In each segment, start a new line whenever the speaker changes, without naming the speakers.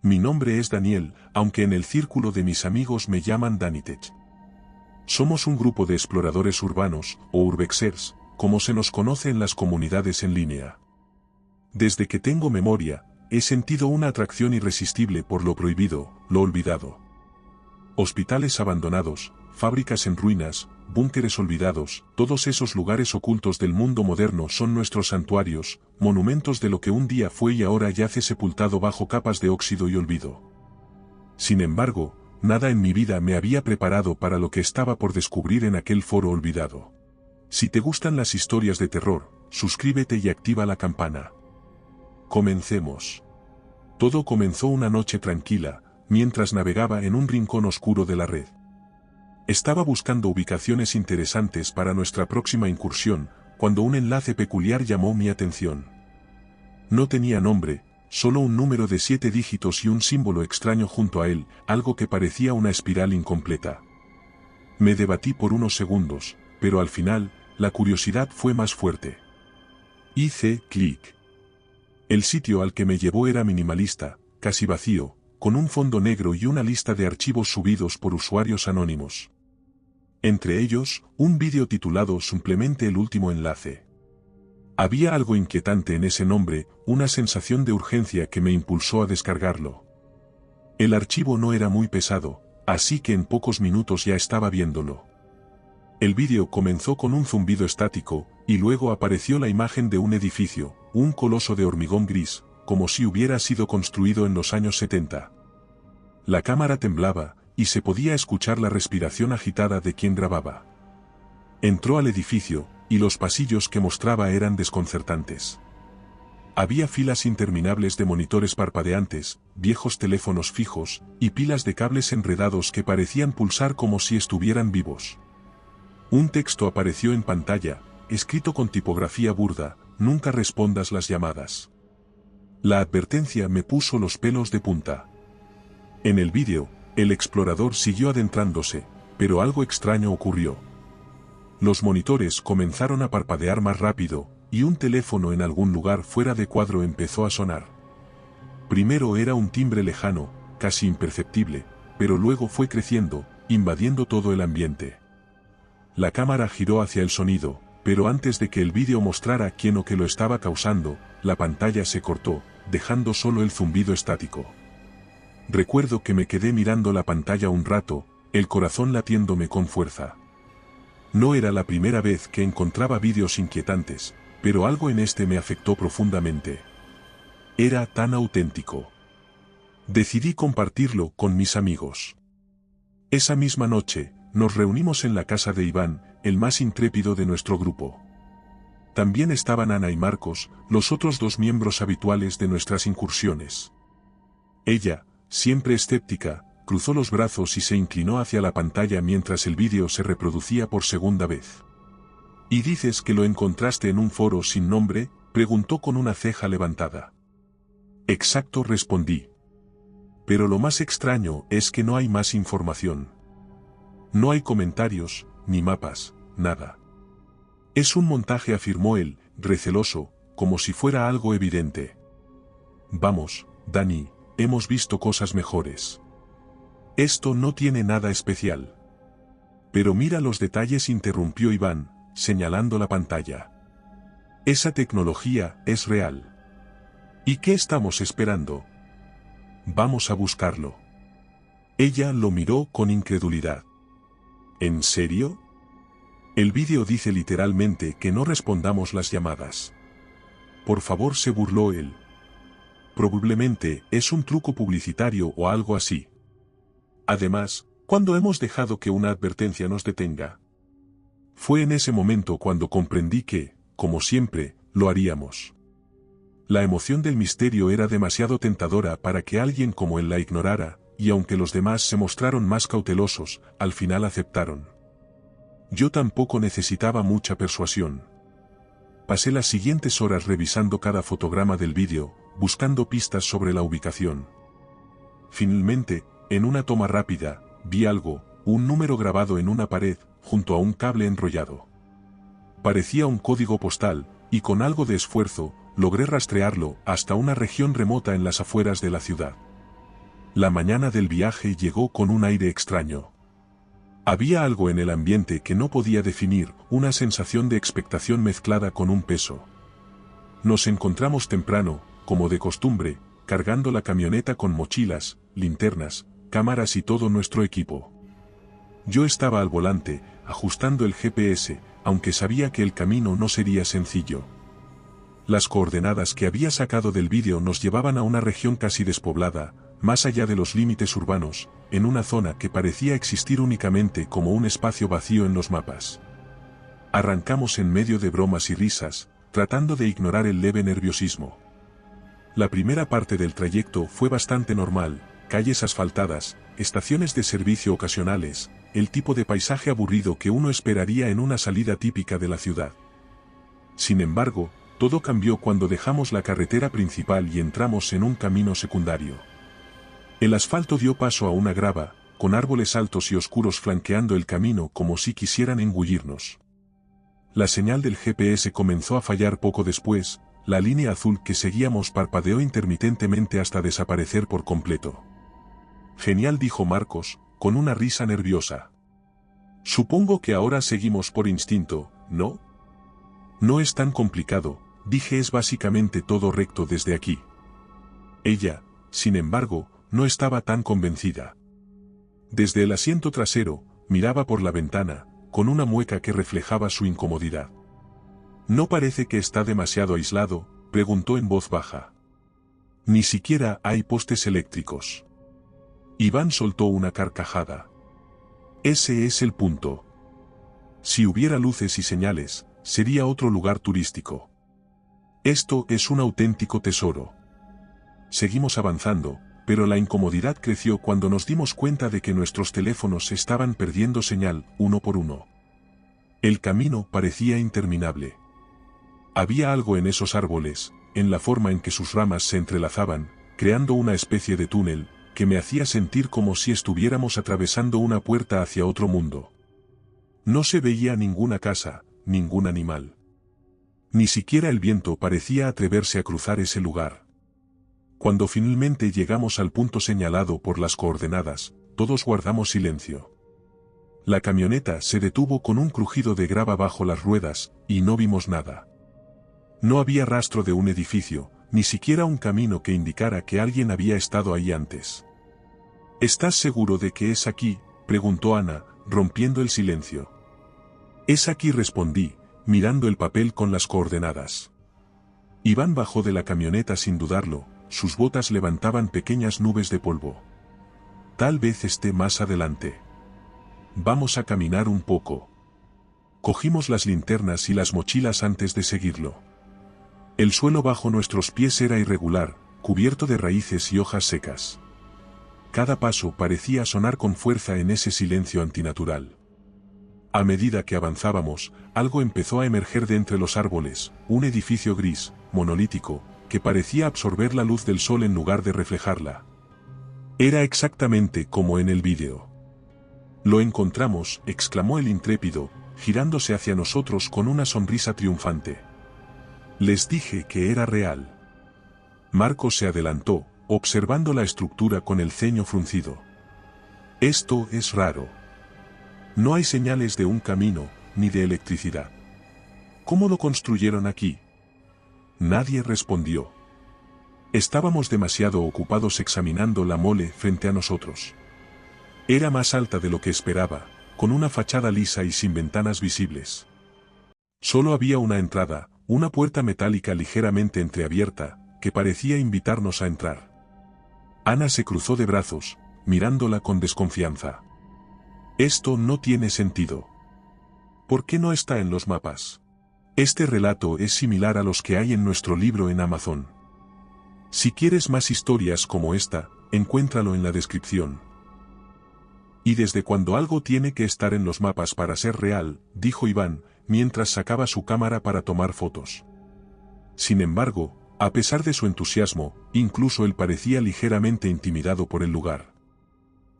Mi nombre es Daniel, aunque en el círculo de mis amigos me llaman Danitech. Somos un grupo de exploradores urbanos, o urbexers, como se nos conoce en las comunidades en línea. Desde que tengo memoria, he sentido una atracción irresistible por lo prohibido, lo olvidado. Hospitales abandonados, fábricas en ruinas, búnkeres olvidados, todos esos lugares ocultos del mundo moderno son nuestros santuarios, monumentos de lo que un día fue y ahora yace sepultado bajo capas de óxido y olvido. Sin embargo, nada en mi vida me había preparado para lo que estaba por descubrir en aquel foro olvidado. Si te gustan las historias de terror, suscríbete y activa la campana. Comencemos. Todo comenzó una noche tranquila, mientras navegaba en un rincón oscuro de la red. Estaba buscando ubicaciones interesantes para nuestra próxima incursión, cuando un enlace peculiar llamó mi atención. No tenía nombre, solo un número de 7 dígitos y un símbolo extraño junto a él, algo que parecía una espiral incompleta. Me debatí por unos segundos, pero al final, la curiosidad fue más fuerte. Hice clic. El sitio al que me llevó era minimalista, casi vacío, con un fondo negro y una lista de archivos subidos por usuarios anónimos. Entre ellos, un vídeo titulado Simplemente el último enlace. Había algo inquietante en ese nombre, una sensación de urgencia que me impulsó a descargarlo. El archivo no era muy pesado, así que en pocos minutos ya estaba viéndolo. El vídeo comenzó con un zumbido estático, y luego apareció la imagen de un edificio, un coloso de hormigón gris, como si hubiera sido construido en los años 70. La cámara temblaba, y se podía escuchar la respiración agitada de quien grababa. Entró al edificio, y los pasillos que mostraba eran desconcertantes. Había filas interminables de monitores parpadeantes, viejos teléfonos fijos, y pilas de cables enredados que parecían pulsar como si estuvieran vivos. Un texto apareció en pantalla, escrito con tipografía burda: nunca respondas las llamadas. La advertencia me puso los pelos de punta. En el vídeo, el explorador siguió adentrándose, pero algo extraño ocurrió. Los monitores comenzaron a parpadear más rápido, y un teléfono en algún lugar fuera de cuadro empezó a sonar. Primero era un timbre lejano, casi imperceptible, pero luego fue creciendo, invadiendo todo el ambiente. La cámara giró hacia el sonido, pero antes de que el vídeo mostrara quién o qué lo estaba causando, la pantalla se cortó, dejando solo el zumbido estático. Recuerdo que me quedé mirando la pantalla un rato, el corazón latiéndome con fuerza. No era la primera vez que encontraba vídeos inquietantes, pero algo en este me afectó profundamente. Era tan auténtico. Decidí compartirlo con mis amigos. Esa misma noche, nos reunimos en la casa de Iván, el más intrépido de nuestro grupo. También estaban Ana y Marcos, los otros 2 miembros habituales de nuestras incursiones. Ella, siempre escéptica, cruzó los brazos y se inclinó hacia la pantalla mientras el vídeo se reproducía por segunda vez. ¿Y dices que lo encontraste en un foro sin nombre?, preguntó con una ceja levantada. Exacto, respondí. Pero lo más extraño es que no hay más información. No hay comentarios, ni mapas, nada. Es un montaje, afirmó él, receloso, como si fuera algo evidente. Vamos, Dani, hemos visto cosas mejores. Esto no tiene nada especial. Pero mira los detalles, interrumpió Iván, señalando la pantalla. Esa tecnología es real. ¿Y qué estamos esperando? Vamos a buscarlo. Ella lo miró con incredulidad. ¿En serio? El vídeo dice literalmente que no respondamos las llamadas. Por favor, se burló él. Probablemente es un truco publicitario o algo así. Además, ¿cuándo hemos dejado que una advertencia nos detenga? Fue en ese momento cuando comprendí que, como siempre, lo haríamos. La emoción del misterio era demasiado tentadora para que alguien como él la ignorara, y aunque los demás se mostraron más cautelosos, al final aceptaron. Yo tampoco necesitaba mucha persuasión. Pasé las siguientes horas revisando cada fotograma del vídeo, buscando pistas sobre la ubicación. Finalmente, en una toma rápida, vi algo, un número grabado en una pared, junto a un cable enrollado. Parecía un código postal, y con algo de esfuerzo, logré rastrearlo hasta una región remota en las afueras de la ciudad. La mañana del viaje llegó con un aire extraño. Había algo en el ambiente que no podía definir, una sensación de expectación mezclada con un peso. Nos encontramos temprano, como de costumbre, cargando la camioneta con mochilas, linternas, cámaras y todo nuestro equipo. Yo estaba al volante, ajustando el GPS, aunque sabía que el camino no sería sencillo. Las coordenadas que había sacado del vídeo nos llevaban a una región casi despoblada, más allá de los límites urbanos, en una zona que parecía existir únicamente como un espacio vacío en los mapas. Arrancamos en medio de bromas y risas, tratando de ignorar el leve nerviosismo. La primera parte del trayecto fue bastante normal, calles asfaltadas, estaciones de servicio ocasionales, el tipo de paisaje aburrido que uno esperaría en una salida típica de la ciudad. Sin embargo, todo cambió cuando dejamos la carretera principal y entramos en un camino secundario. El asfalto dio paso a una grava, con árboles altos y oscuros flanqueando el camino como si quisieran engullirnos. La señal del GPS comenzó a fallar poco después, la línea azul que seguíamos parpadeó intermitentemente hasta desaparecer por completo. Genial, dijo Marcos, con una risa nerviosa. Supongo que ahora seguimos por instinto, ¿no? No es tan complicado, dije, es básicamente todo recto desde aquí. Ella, sin embargo, no estaba tan convencida. Desde el asiento trasero, miraba por la ventana, con una mueca que reflejaba su incomodidad. ¿No parece que está demasiado aislado?, preguntó en voz baja. Ni siquiera hay postes eléctricos. Iván soltó una carcajada. Ese es el punto. Si hubiera luces y señales, sería otro lugar turístico. Esto es un auténtico tesoro. Seguimos avanzando, pero la incomodidad creció cuando nos dimos cuenta de que nuestros teléfonos estaban perdiendo señal, uno por uno. El camino parecía interminable. Había algo en esos árboles, en la forma en que sus ramas se entrelazaban, creando una especie de túnel, que me hacía sentir como si estuviéramos atravesando una puerta hacia otro mundo. No se veía ninguna casa, ningún animal. Ni siquiera el viento parecía atreverse a cruzar ese lugar. Cuando finalmente llegamos al punto señalado por las coordenadas, todos guardamos silencio. La camioneta se detuvo con un crujido de grava bajo las ruedas, y no vimos nada. No había rastro de un edificio, ni siquiera un camino que indicara que alguien había estado ahí antes. ¿Estás seguro de que es aquí?, preguntó Ana, rompiendo el silencio. Es aquí, respondí, mirando el papel con las coordenadas. Iván bajó de la camioneta sin dudarlo, sus botas levantaban pequeñas nubes de polvo. Tal vez esté más adelante. Vamos a caminar un poco. Cogimos las linternas y las mochilas antes de seguirlo. El suelo bajo nuestros pies era irregular, cubierto de raíces y hojas secas. Cada paso parecía sonar con fuerza en ese silencio antinatural. A medida que avanzábamos, algo empezó a emerger de entre los árboles, un edificio gris, monolítico, que parecía absorber la luz del sol en lugar de reflejarla. Era exactamente como en el vídeo. Lo encontramos, exclamó el intrépido, girándose hacia nosotros con una sonrisa triunfante. Les dije que era real. Marcos se adelantó, observando la estructura con el ceño fruncido. Esto es raro. No hay señales de un camino, ni de electricidad. ¿Cómo lo construyeron aquí? Nadie respondió. Estábamos demasiado ocupados examinando la mole frente a nosotros. Era más alta de lo que esperaba, con una fachada lisa y sin ventanas visibles. Solo había una entrada, una puerta metálica ligeramente entreabierta, que parecía invitarnos a entrar. Ana se cruzó de brazos, mirándola con desconfianza. Esto no tiene sentido. ¿Por qué no está en los mapas? Este relato es similar a los que hay en nuestro libro en Amazon. Si quieres más historias como esta, encuéntralo en la descripción. ¿Y desde cuándo algo tiene que estar en los mapas para ser real?, dijo Iván, mientras sacaba su cámara para tomar fotos. Sin embargo, a pesar de su entusiasmo, incluso él parecía ligeramente intimidado por el lugar.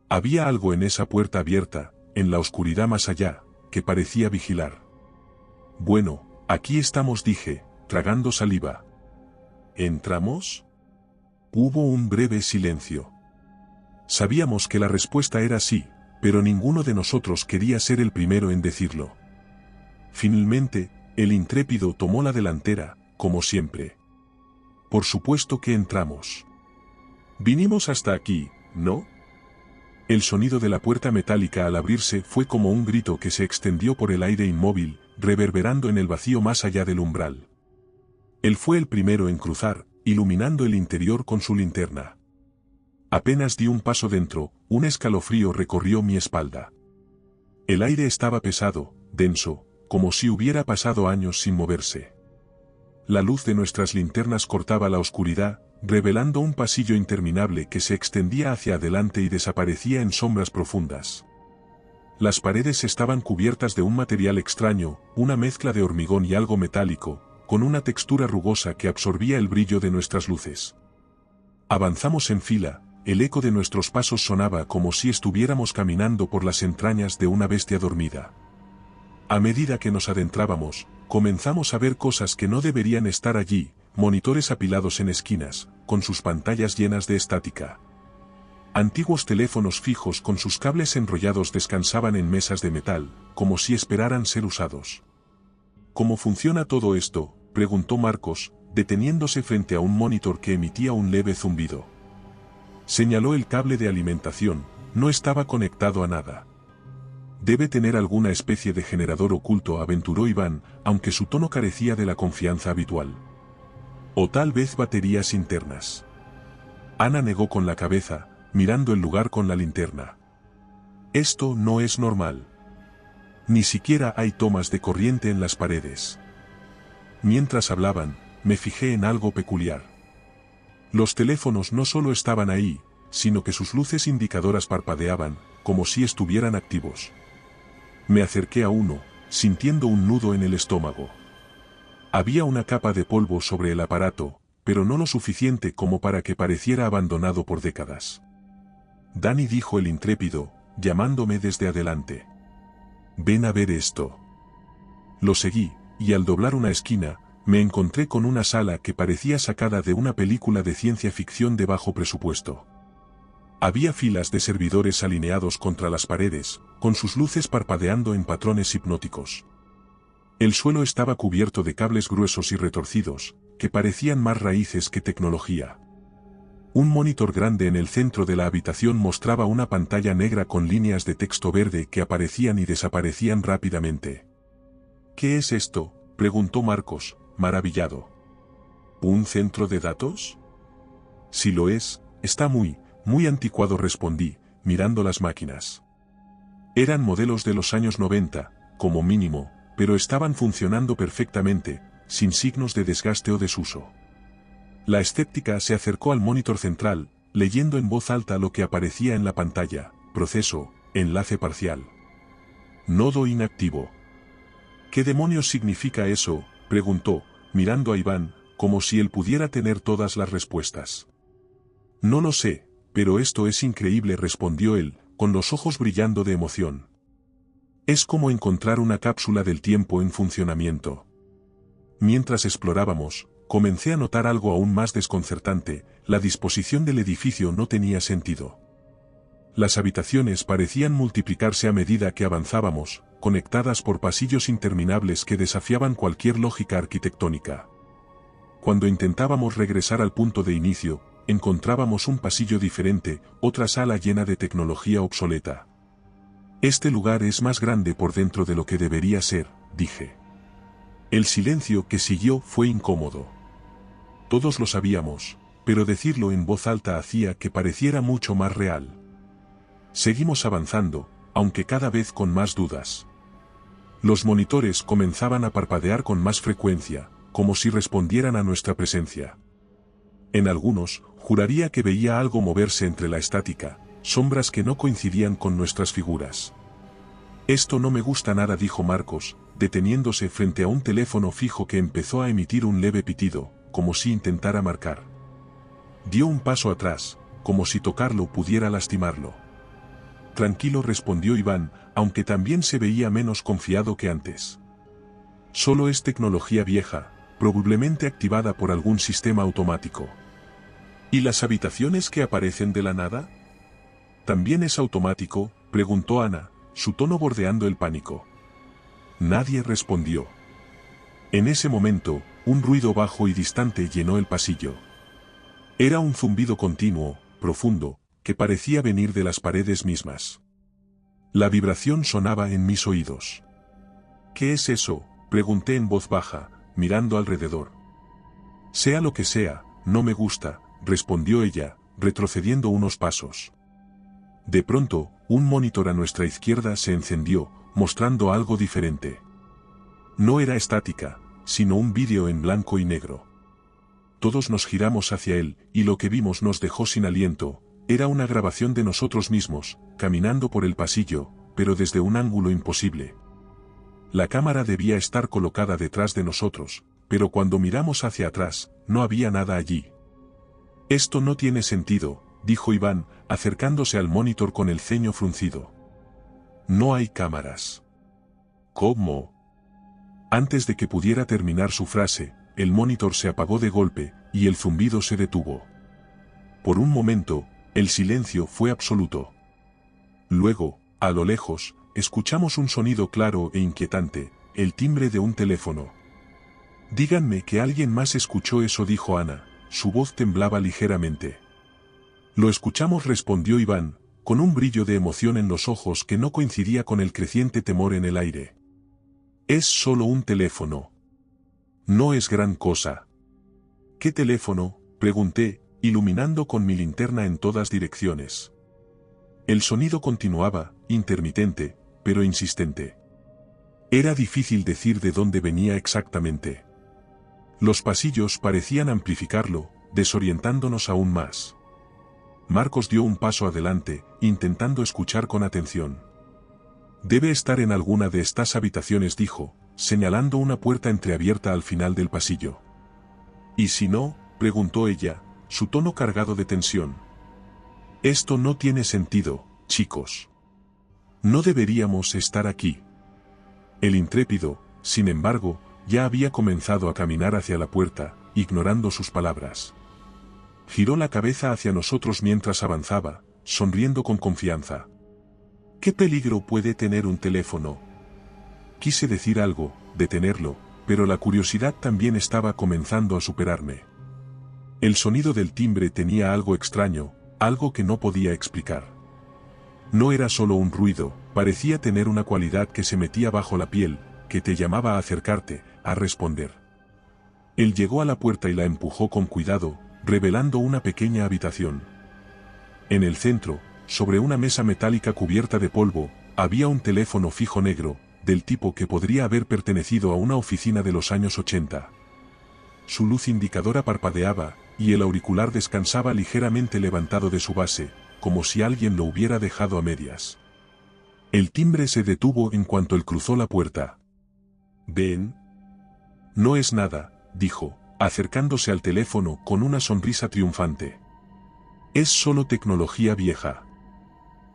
Había algo en esa puerta abierta, en la oscuridad más allá, que parecía vigilar. Bueno, aquí estamos, dije, tragando saliva. ¿Entramos? Hubo un breve silencio. Sabíamos que la respuesta era sí, pero ninguno de nosotros quería ser el primero en decirlo. Finalmente, el intrépido tomó la delantera, como siempre. Por supuesto que entramos. Vinimos hasta aquí, ¿no? El sonido de la puerta metálica al abrirse fue como un grito que se extendió por el aire inmóvil, reverberando en el vacío más allá del umbral. Él fue el primero en cruzar, iluminando el interior con su linterna. Apenas di un paso dentro, un escalofrío recorrió mi espalda. El aire estaba pesado, denso, como si hubiera pasado años sin moverse. La luz de nuestras linternas cortaba la oscuridad, revelando un pasillo interminable que se extendía hacia adelante y desaparecía en sombras profundas. Las paredes estaban cubiertas de un material extraño, una mezcla de hormigón y algo metálico, con una textura rugosa que absorbía el brillo de nuestras luces. Avanzamos en fila, el eco de nuestros pasos sonaba como si estuviéramos caminando por las entrañas de una bestia dormida. A medida que nos adentrábamos, comenzamos a ver cosas que no deberían estar allí, monitores apilados en esquinas, con sus pantallas llenas de estática. Antiguos teléfonos fijos con sus cables enrollados descansaban en mesas de metal, como si esperaran ser usados. ¿Cómo funciona todo esto?, preguntó Marcos, deteniéndose frente a un monitor que emitía un leve zumbido. Señaló el cable de alimentación, no estaba conectado a nada. Debe tener alguna especie de generador oculto, aventuró Iván, aunque su tono carecía de la confianza habitual. O tal vez baterías internas. Ana negó con la cabeza, mirando el lugar con la linterna. Esto no es normal. Ni siquiera hay tomas de corriente en las paredes. Mientras hablaban, me fijé en algo peculiar. Los teléfonos no solo estaban ahí, sino que sus luces indicadoras parpadeaban, como si estuvieran activos. Me acerqué a uno, sintiendo un nudo en el estómago. Había una capa de polvo sobre el aparato, pero no lo suficiente como para que pareciera abandonado por décadas. Dani, dijo el intrépido, llamándome desde adelante. Ven a ver esto. Lo seguí, y al doblar una esquina, me encontré con una sala que parecía sacada de una película de ciencia ficción de bajo presupuesto. Había filas de servidores alineados contra las paredes, con sus luces parpadeando en patrones hipnóticos. El suelo estaba cubierto de cables gruesos y retorcidos, que parecían más raíces que tecnología. Un monitor grande en el centro de la habitación mostraba una pantalla negra con líneas de texto verde que aparecían y desaparecían rápidamente. ¿Qué es esto?, preguntó Marcos, maravillado. ¿Un centro de datos? Si lo es, está muy anticuado, respondí, mirando las máquinas. Eran modelos de los años 90, como mínimo, pero estaban funcionando perfectamente, sin signos de desgaste o desuso. La escéptica se acercó al monitor central, leyendo en voz alta lo que aparecía en la pantalla: proceso, enlace parcial. Nodo inactivo. ¿Qué demonios significa eso?, preguntó, mirando a Iván, como si él pudiera tener todas las respuestas. No lo sé, pero esto es increíble, respondió él, con los ojos brillando de emoción. Es como encontrar una cápsula del tiempo en funcionamiento. Mientras explorábamos, comencé a notar algo aún más desconcertante: la disposición del edificio no tenía sentido. Las habitaciones parecían multiplicarse a medida que avanzábamos, conectadas por pasillos interminables que desafiaban cualquier lógica arquitectónica. Cuando intentábamos regresar al punto de inicio, encontrábamos un pasillo diferente, otra sala llena de tecnología obsoleta. Este lugar es más grande por dentro de lo que debería ser, dije. El silencio que siguió fue incómodo. Todos lo sabíamos, pero decirlo en voz alta hacía que pareciera mucho más real. Seguimos avanzando, aunque cada vez con más dudas. Los monitores comenzaban a parpadear con más frecuencia, como si respondieran a nuestra presencia. En algunos, juraría que veía algo moverse entre la estática, sombras que no coincidían con nuestras figuras. Esto no me gusta nada, dijo Marcos, deteniéndose frente a un teléfono fijo que empezó a emitir un leve pitido, como si intentara marcar. Dio un paso atrás, como si tocarlo pudiera lastimarlo. Tranquilo, respondió Iván, aunque también se veía menos confiado que antes. Solo es tecnología vieja, probablemente activada por algún sistema automático. ¿Y las habitaciones que aparecen de la nada? ¿También es automático?, preguntó Ana, su tono bordeando el pánico. Nadie respondió. En ese momento, un ruido bajo y distante llenó el pasillo. Era un zumbido continuo, profundo, que parecía venir de las paredes mismas. La vibración sonaba en mis oídos. ¿Qué es eso?, pregunté en voz baja, mirando alrededor. Sea lo que sea, no me gusta, respondió ella, retrocediendo unos pasos. De pronto, un monitor a nuestra izquierda se encendió, mostrando algo diferente. No era estática, sino un vídeo en blanco y negro. Todos nos giramos hacia él, y lo que vimos nos dejó sin aliento. Era una grabación de nosotros mismos, caminando por el pasillo, pero desde un ángulo imposible. La cámara debía estar colocada detrás de nosotros, pero cuando miramos hacia atrás, no había nada allí. Esto no tiene sentido, dijo Iván, acercándose al monitor con el ceño fruncido. No hay cámaras. ¿Cómo? Antes de que pudiera terminar su frase, el monitor se apagó de golpe, y el zumbido se detuvo. Por un momento, el silencio fue absoluto. Luego, a lo lejos, escuchamos un sonido claro e inquietante, el timbre de un teléfono. Díganme que alguien más escuchó eso, dijo Ana, su voz temblaba ligeramente. Lo escuchamos, respondió Iván, con un brillo de emoción en los ojos que no coincidía con el creciente temor en el aire. Es solo un teléfono. No es gran cosa. ¿Qué teléfono?, pregunté, iluminando con mi linterna en todas direcciones. El sonido continuaba, intermitente, pero insistente. Era difícil decir de dónde venía exactamente. Los pasillos parecían amplificarlo, desorientándonos aún más. Marcos dio un paso adelante, intentando escuchar con atención. Debe estar en alguna de estas habitaciones, dijo, señalando una puerta entreabierta al final del pasillo. ¿Y si no?, preguntó ella, su tono cargado de tensión. Esto no tiene sentido, chicos. No deberíamos estar aquí. El intrépido, sin embargo, ya había comenzado a caminar hacia la puerta, ignorando sus palabras. Giró la cabeza hacia nosotros mientras avanzaba, sonriendo con confianza. ¿Qué peligro puede tener un teléfono? Quise decir algo, detenerlo, pero la curiosidad también estaba comenzando a superarme. El sonido del timbre tenía algo extraño, algo que no podía explicar. No era solo un ruido, parecía tener una cualidad que se metía bajo la piel, que te llamaba a acercarte, a responder. Él llegó a la puerta y la empujó con cuidado, revelando una pequeña habitación. En el centro, sobre una mesa metálica cubierta de polvo, había un teléfono fijo negro, del tipo que podría haber pertenecido a una oficina de los años 80. Su luz indicadora parpadeaba, y el auricular descansaba ligeramente levantado de su base, como si alguien lo hubiera dejado a medias. El timbre se detuvo en cuanto él cruzó la puerta. «¿Ven? No es nada», dijo, acercándose al teléfono con una sonrisa triunfante. «Es solo tecnología vieja».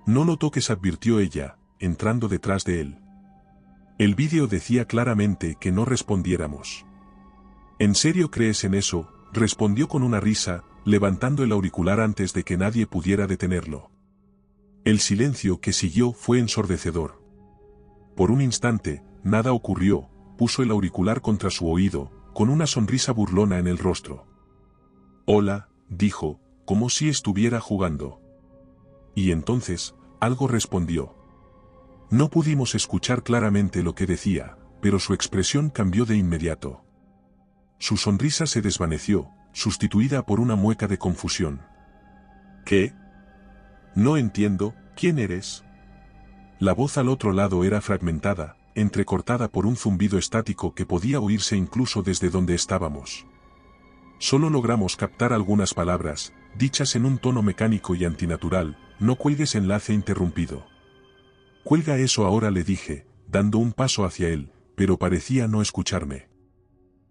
«No lo toques», advirtió ella, entrando detrás de él. El vídeo decía claramente que no respondiéramos. «¿En serio crees en eso?», respondió con una risa, levantando el auricular antes de que nadie pudiera detenerlo. El silencio que siguió fue ensordecedor. Por un instante, nada ocurrió, puso el auricular contra su oído, con una sonrisa burlona en el rostro. «Hola», dijo, como si estuviera jugando. Y entonces, algo respondió. No pudimos escuchar claramente lo que decía, pero su expresión cambió de inmediato. Su sonrisa se desvaneció, sustituida por una mueca de confusión. «¿Qué? No entiendo, ¿quién eres?». La voz al otro lado era fragmentada, entrecortada por un zumbido estático que podía oírse incluso desde donde estábamos. Solo logramos captar algunas palabras, dichas en un tono mecánico y antinatural. «No cuelgues», enlace interrumpido. «Cuelga eso ahora», le dije, dando un paso hacia él, pero parecía no escucharme.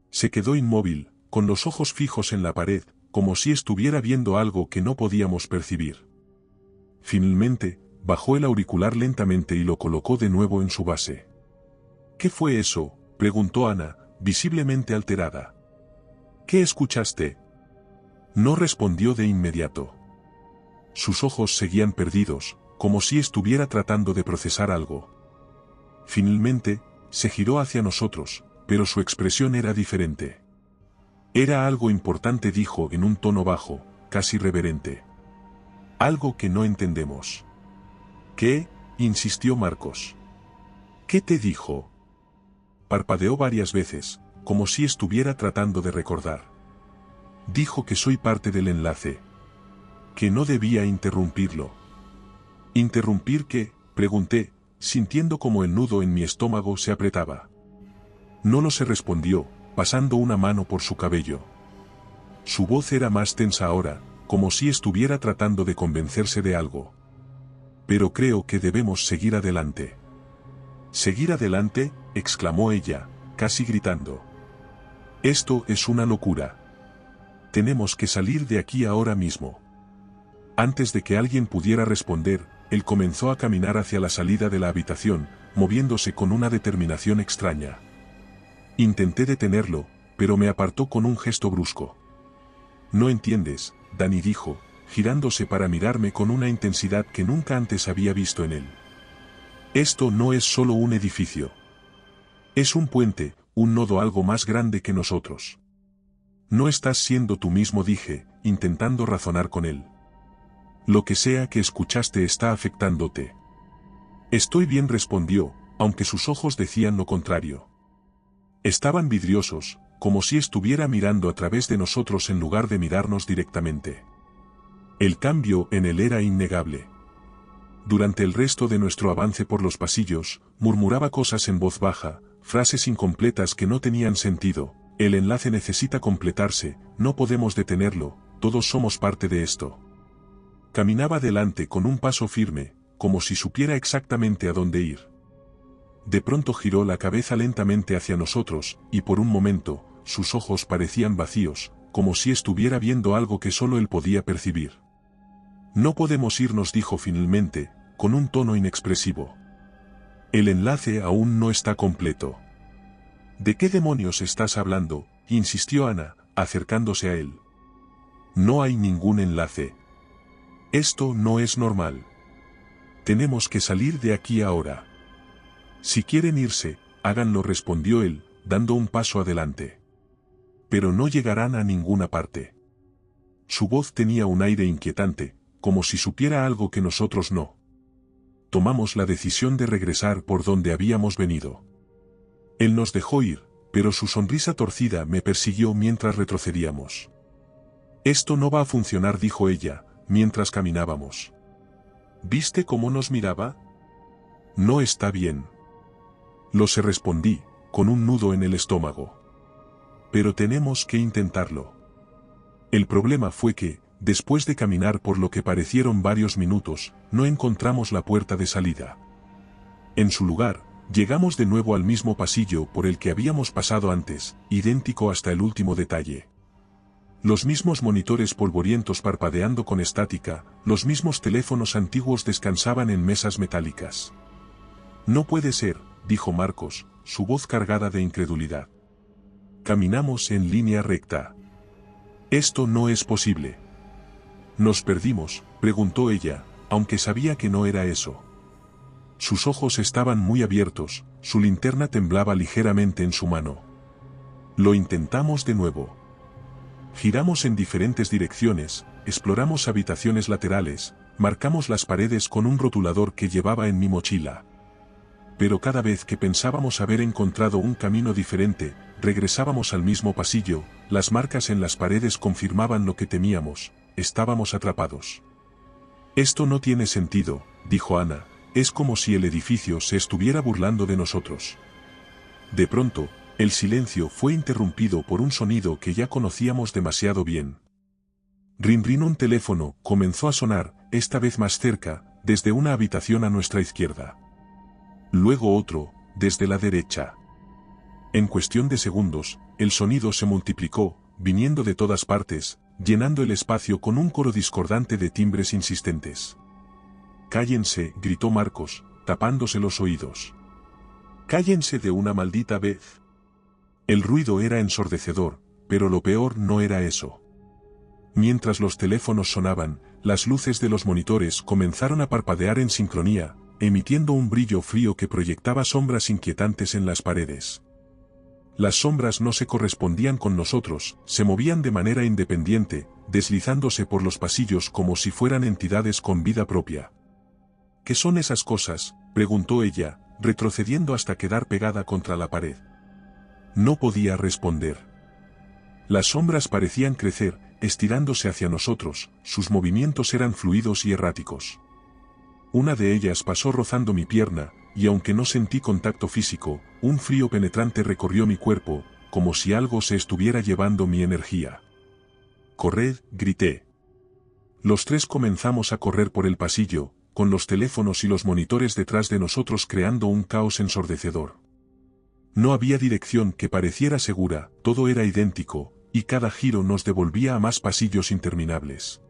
Se quedó inmóvil, con los ojos fijos en la pared, como si estuviera viendo algo que no podíamos percibir. Finalmente, bajó el auricular lentamente y lo colocó de nuevo en su base. «¿Qué fue eso?», preguntó Ana, visiblemente alterada. «¿Qué escuchaste?». No respondió de inmediato. Sus ojos seguían perdidos, como si estuviera tratando de procesar algo. Finalmente, se giró hacia nosotros, pero su expresión era diferente. Era algo importante, dijo en un tono bajo, casi reverente. Algo que no entendemos. ¿Qué? Insistió Marcos. ¿Qué te dijo? Parpadeó varias veces, como si estuviera tratando de recordar. Dijo que soy parte del enlace. Que no debía interrumpirlo. ¿Interrumpir qué? Pregunté, sintiendo como el nudo en mi estómago se apretaba. No lo sé, respondió, pasando una mano por su cabello. Su voz era más tensa ahora, como si estuviera tratando de convencerse de algo. Pero creo que debemos seguir adelante. ¿Seguir adelante?, exclamó ella, casi gritando. Esto es una locura. Tenemos que salir de aquí ahora mismo. Antes de que alguien pudiera responder, él comenzó a caminar hacia la salida de la habitación, moviéndose con una determinación extraña. Intenté detenerlo, pero me apartó con un gesto brusco. No entiendes, Dani dijo, girándose para mirarme con una intensidad que nunca antes había visto en él. Esto no es solo un edificio. Es un puente, un nodo algo más grande que nosotros. No estás siendo tú mismo, dije, intentando razonar con él. Lo que sea que escuchaste está afectándote. Estoy bien, respondió, aunque sus ojos decían lo contrario. Estaban vidriosos, como si estuviera mirando a través de nosotros en lugar de mirarnos directamente. El cambio en él era innegable. Durante el resto de nuestro avance por los pasillos, murmuraba cosas en voz baja, frases incompletas que no tenían sentido. El enlace necesita completarse, no podemos detenerlo, todos somos parte de esto. Caminaba adelante con un paso firme, como si supiera exactamente a dónde ir. De pronto giró la cabeza lentamente hacia nosotros, y por un momento, sus ojos parecían vacíos, como si estuviera viendo algo que solo él podía percibir. No podemos irnos, dijo finalmente, con un tono inexpresivo. El enlace aún no está completo. ¿De qué demonios estás hablando?, insistió Ana, acercándose a él. No hay ningún enlace. Esto no es normal. Tenemos que salir de aquí ahora. Si quieren irse, háganlo, respondió él, dando un paso adelante. Pero no llegarán a ninguna parte. Su voz tenía un aire inquietante, como si supiera algo que nosotros no. Tomamos la decisión de regresar por donde habíamos venido. Él nos dejó ir, pero su sonrisa torcida me persiguió mientras retrocedíamos. Esto no va a funcionar, dijo ella, mientras caminábamos. ¿Viste cómo nos miraba? No está bien. Lo sé, respondí, con un nudo en el estómago. Pero tenemos que intentarlo. El problema fue que, después de caminar por lo que parecieron varios minutos, no encontramos la puerta de salida. En su lugar, llegamos de nuevo al mismo pasillo por el que habíamos pasado antes, idéntico hasta el último detalle. Los mismos monitores polvorientos parpadeando con estática, los mismos teléfonos antiguos descansaban en mesas metálicas. No puede ser, dijo Marcos, su voz cargada de incredulidad. Caminamos en línea recta. Esto no es posible. ¿Nos perdimos?, preguntó ella, aunque sabía que no era eso. Sus ojos estaban muy abiertos, su linterna temblaba ligeramente en su mano. Lo intentamos de nuevo. Giramos en diferentes direcciones, exploramos habitaciones laterales, marcamos las paredes con un rotulador que llevaba en mi mochila. Pero cada vez que pensábamos haber encontrado un camino diferente, regresábamos al mismo pasillo, las marcas en las paredes confirmaban lo que temíamos, estábamos atrapados. Esto no tiene sentido, dijo Ana, es como si el edificio se estuviera burlando de nosotros. De pronto, el silencio fue interrumpido por un sonido que ya conocíamos demasiado bien. Rin rin, un teléfono comenzó a sonar, esta vez más cerca, desde una habitación a nuestra izquierda. Luego otro, desde la derecha. En cuestión de segundos, el sonido se multiplicó, viniendo de todas partes, llenando el espacio con un coro discordante de timbres insistentes. «Cállense», gritó Marcos, tapándose los oídos. «Cállense de una maldita vez». El ruido era ensordecedor, pero lo peor no era eso. Mientras los teléfonos sonaban, las luces de los monitores comenzaron a parpadear en sincronía, emitiendo un brillo frío que proyectaba sombras inquietantes en las paredes. Las sombras no se correspondían con nosotros, se movían de manera independiente, deslizándose por los pasillos como si fueran entidades con vida propia. ¿Qué son esas cosas?, preguntó ella, retrocediendo hasta quedar pegada contra la pared. No podía responder. Las sombras parecían crecer, estirándose hacia nosotros, sus movimientos eran fluidos y erráticos. Una de ellas pasó rozando mi pierna, y aunque no sentí contacto físico, un frío penetrante recorrió mi cuerpo, como si algo se estuviera llevando mi energía. «¡Corred!», grité. Los tres comenzamos a correr por el pasillo, con los teléfonos y los monitores detrás de nosotros creando un caos ensordecedor. No había dirección que pareciera segura, todo era idéntico, y cada giro nos devolvía a más pasillos interminables.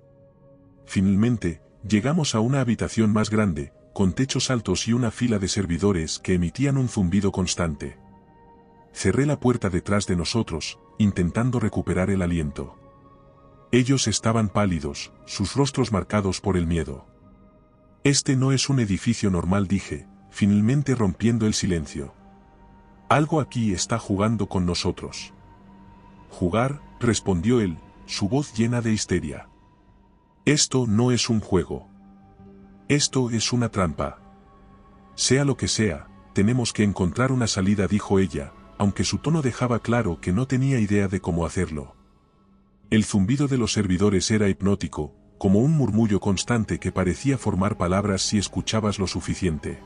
Finalmente, llegamos a una habitación más grande, con techos altos y una fila de servidores que emitían un zumbido constante. Cerré la puerta detrás de nosotros, intentando recuperar el aliento. Ellos estaban pálidos, sus rostros marcados por el miedo. «Este no es un edificio normal», dije, finalmente rompiendo el silencio. «Algo aquí está jugando con nosotros». «¿Jugar?», respondió él, su voz llena de histeria. «Esto no es un juego. Esto es una trampa. Sea lo que sea, tenemos que encontrar una salida», dijo ella, aunque su tono dejaba claro que no tenía idea de cómo hacerlo. El zumbido de los servidores era hipnótico, como un murmullo constante que parecía formar palabras si escuchabas lo suficiente.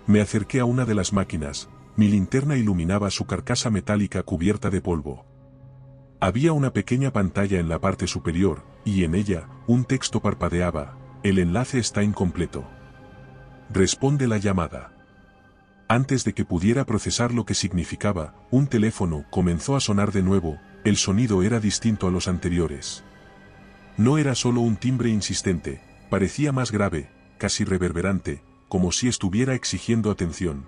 Me acerqué a una de las máquinas, mi linterna iluminaba su carcasa metálica cubierta de polvo. Había una pequeña pantalla en la parte superior, y en ella, un texto parpadeaba: «El enlace está incompleto. Responde la llamada». Antes de que pudiera procesar lo que significaba, un teléfono comenzó a sonar de nuevo, el sonido era distinto a los anteriores. No era solo un timbre insistente, parecía más grave, casi reverberante, como si estuviera exigiendo atención.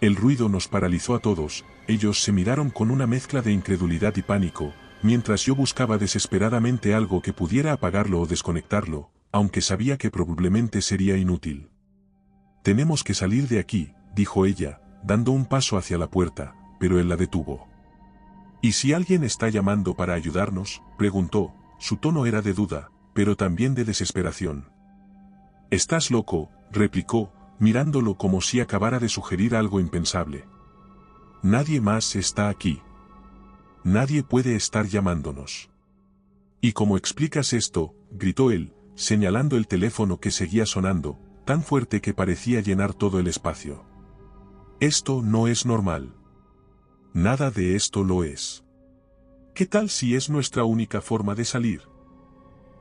El ruido nos paralizó a todos, ellos se miraron con una mezcla de incredulidad y pánico, mientras yo buscaba desesperadamente algo que pudiera apagarlo o desconectarlo, aunque sabía que probablemente sería inútil. «Tenemos que salir de aquí», dijo ella, dando un paso hacia la puerta, pero él la detuvo. «¿Y si alguien está llamando para ayudarnos?», preguntó. Su tono era de duda, pero también de desesperación. «Estás loco», replicó, mirándolo como si acabara de sugerir algo impensable. «Nadie más está aquí. Nadie puede estar llamándonos». «¿Y cómo explicas esto?», gritó él, señalando el teléfono que seguía sonando, tan fuerte que parecía llenar todo el espacio. «Esto no es normal. Nada de esto lo es. ¿Qué tal si es nuestra única forma de salir?».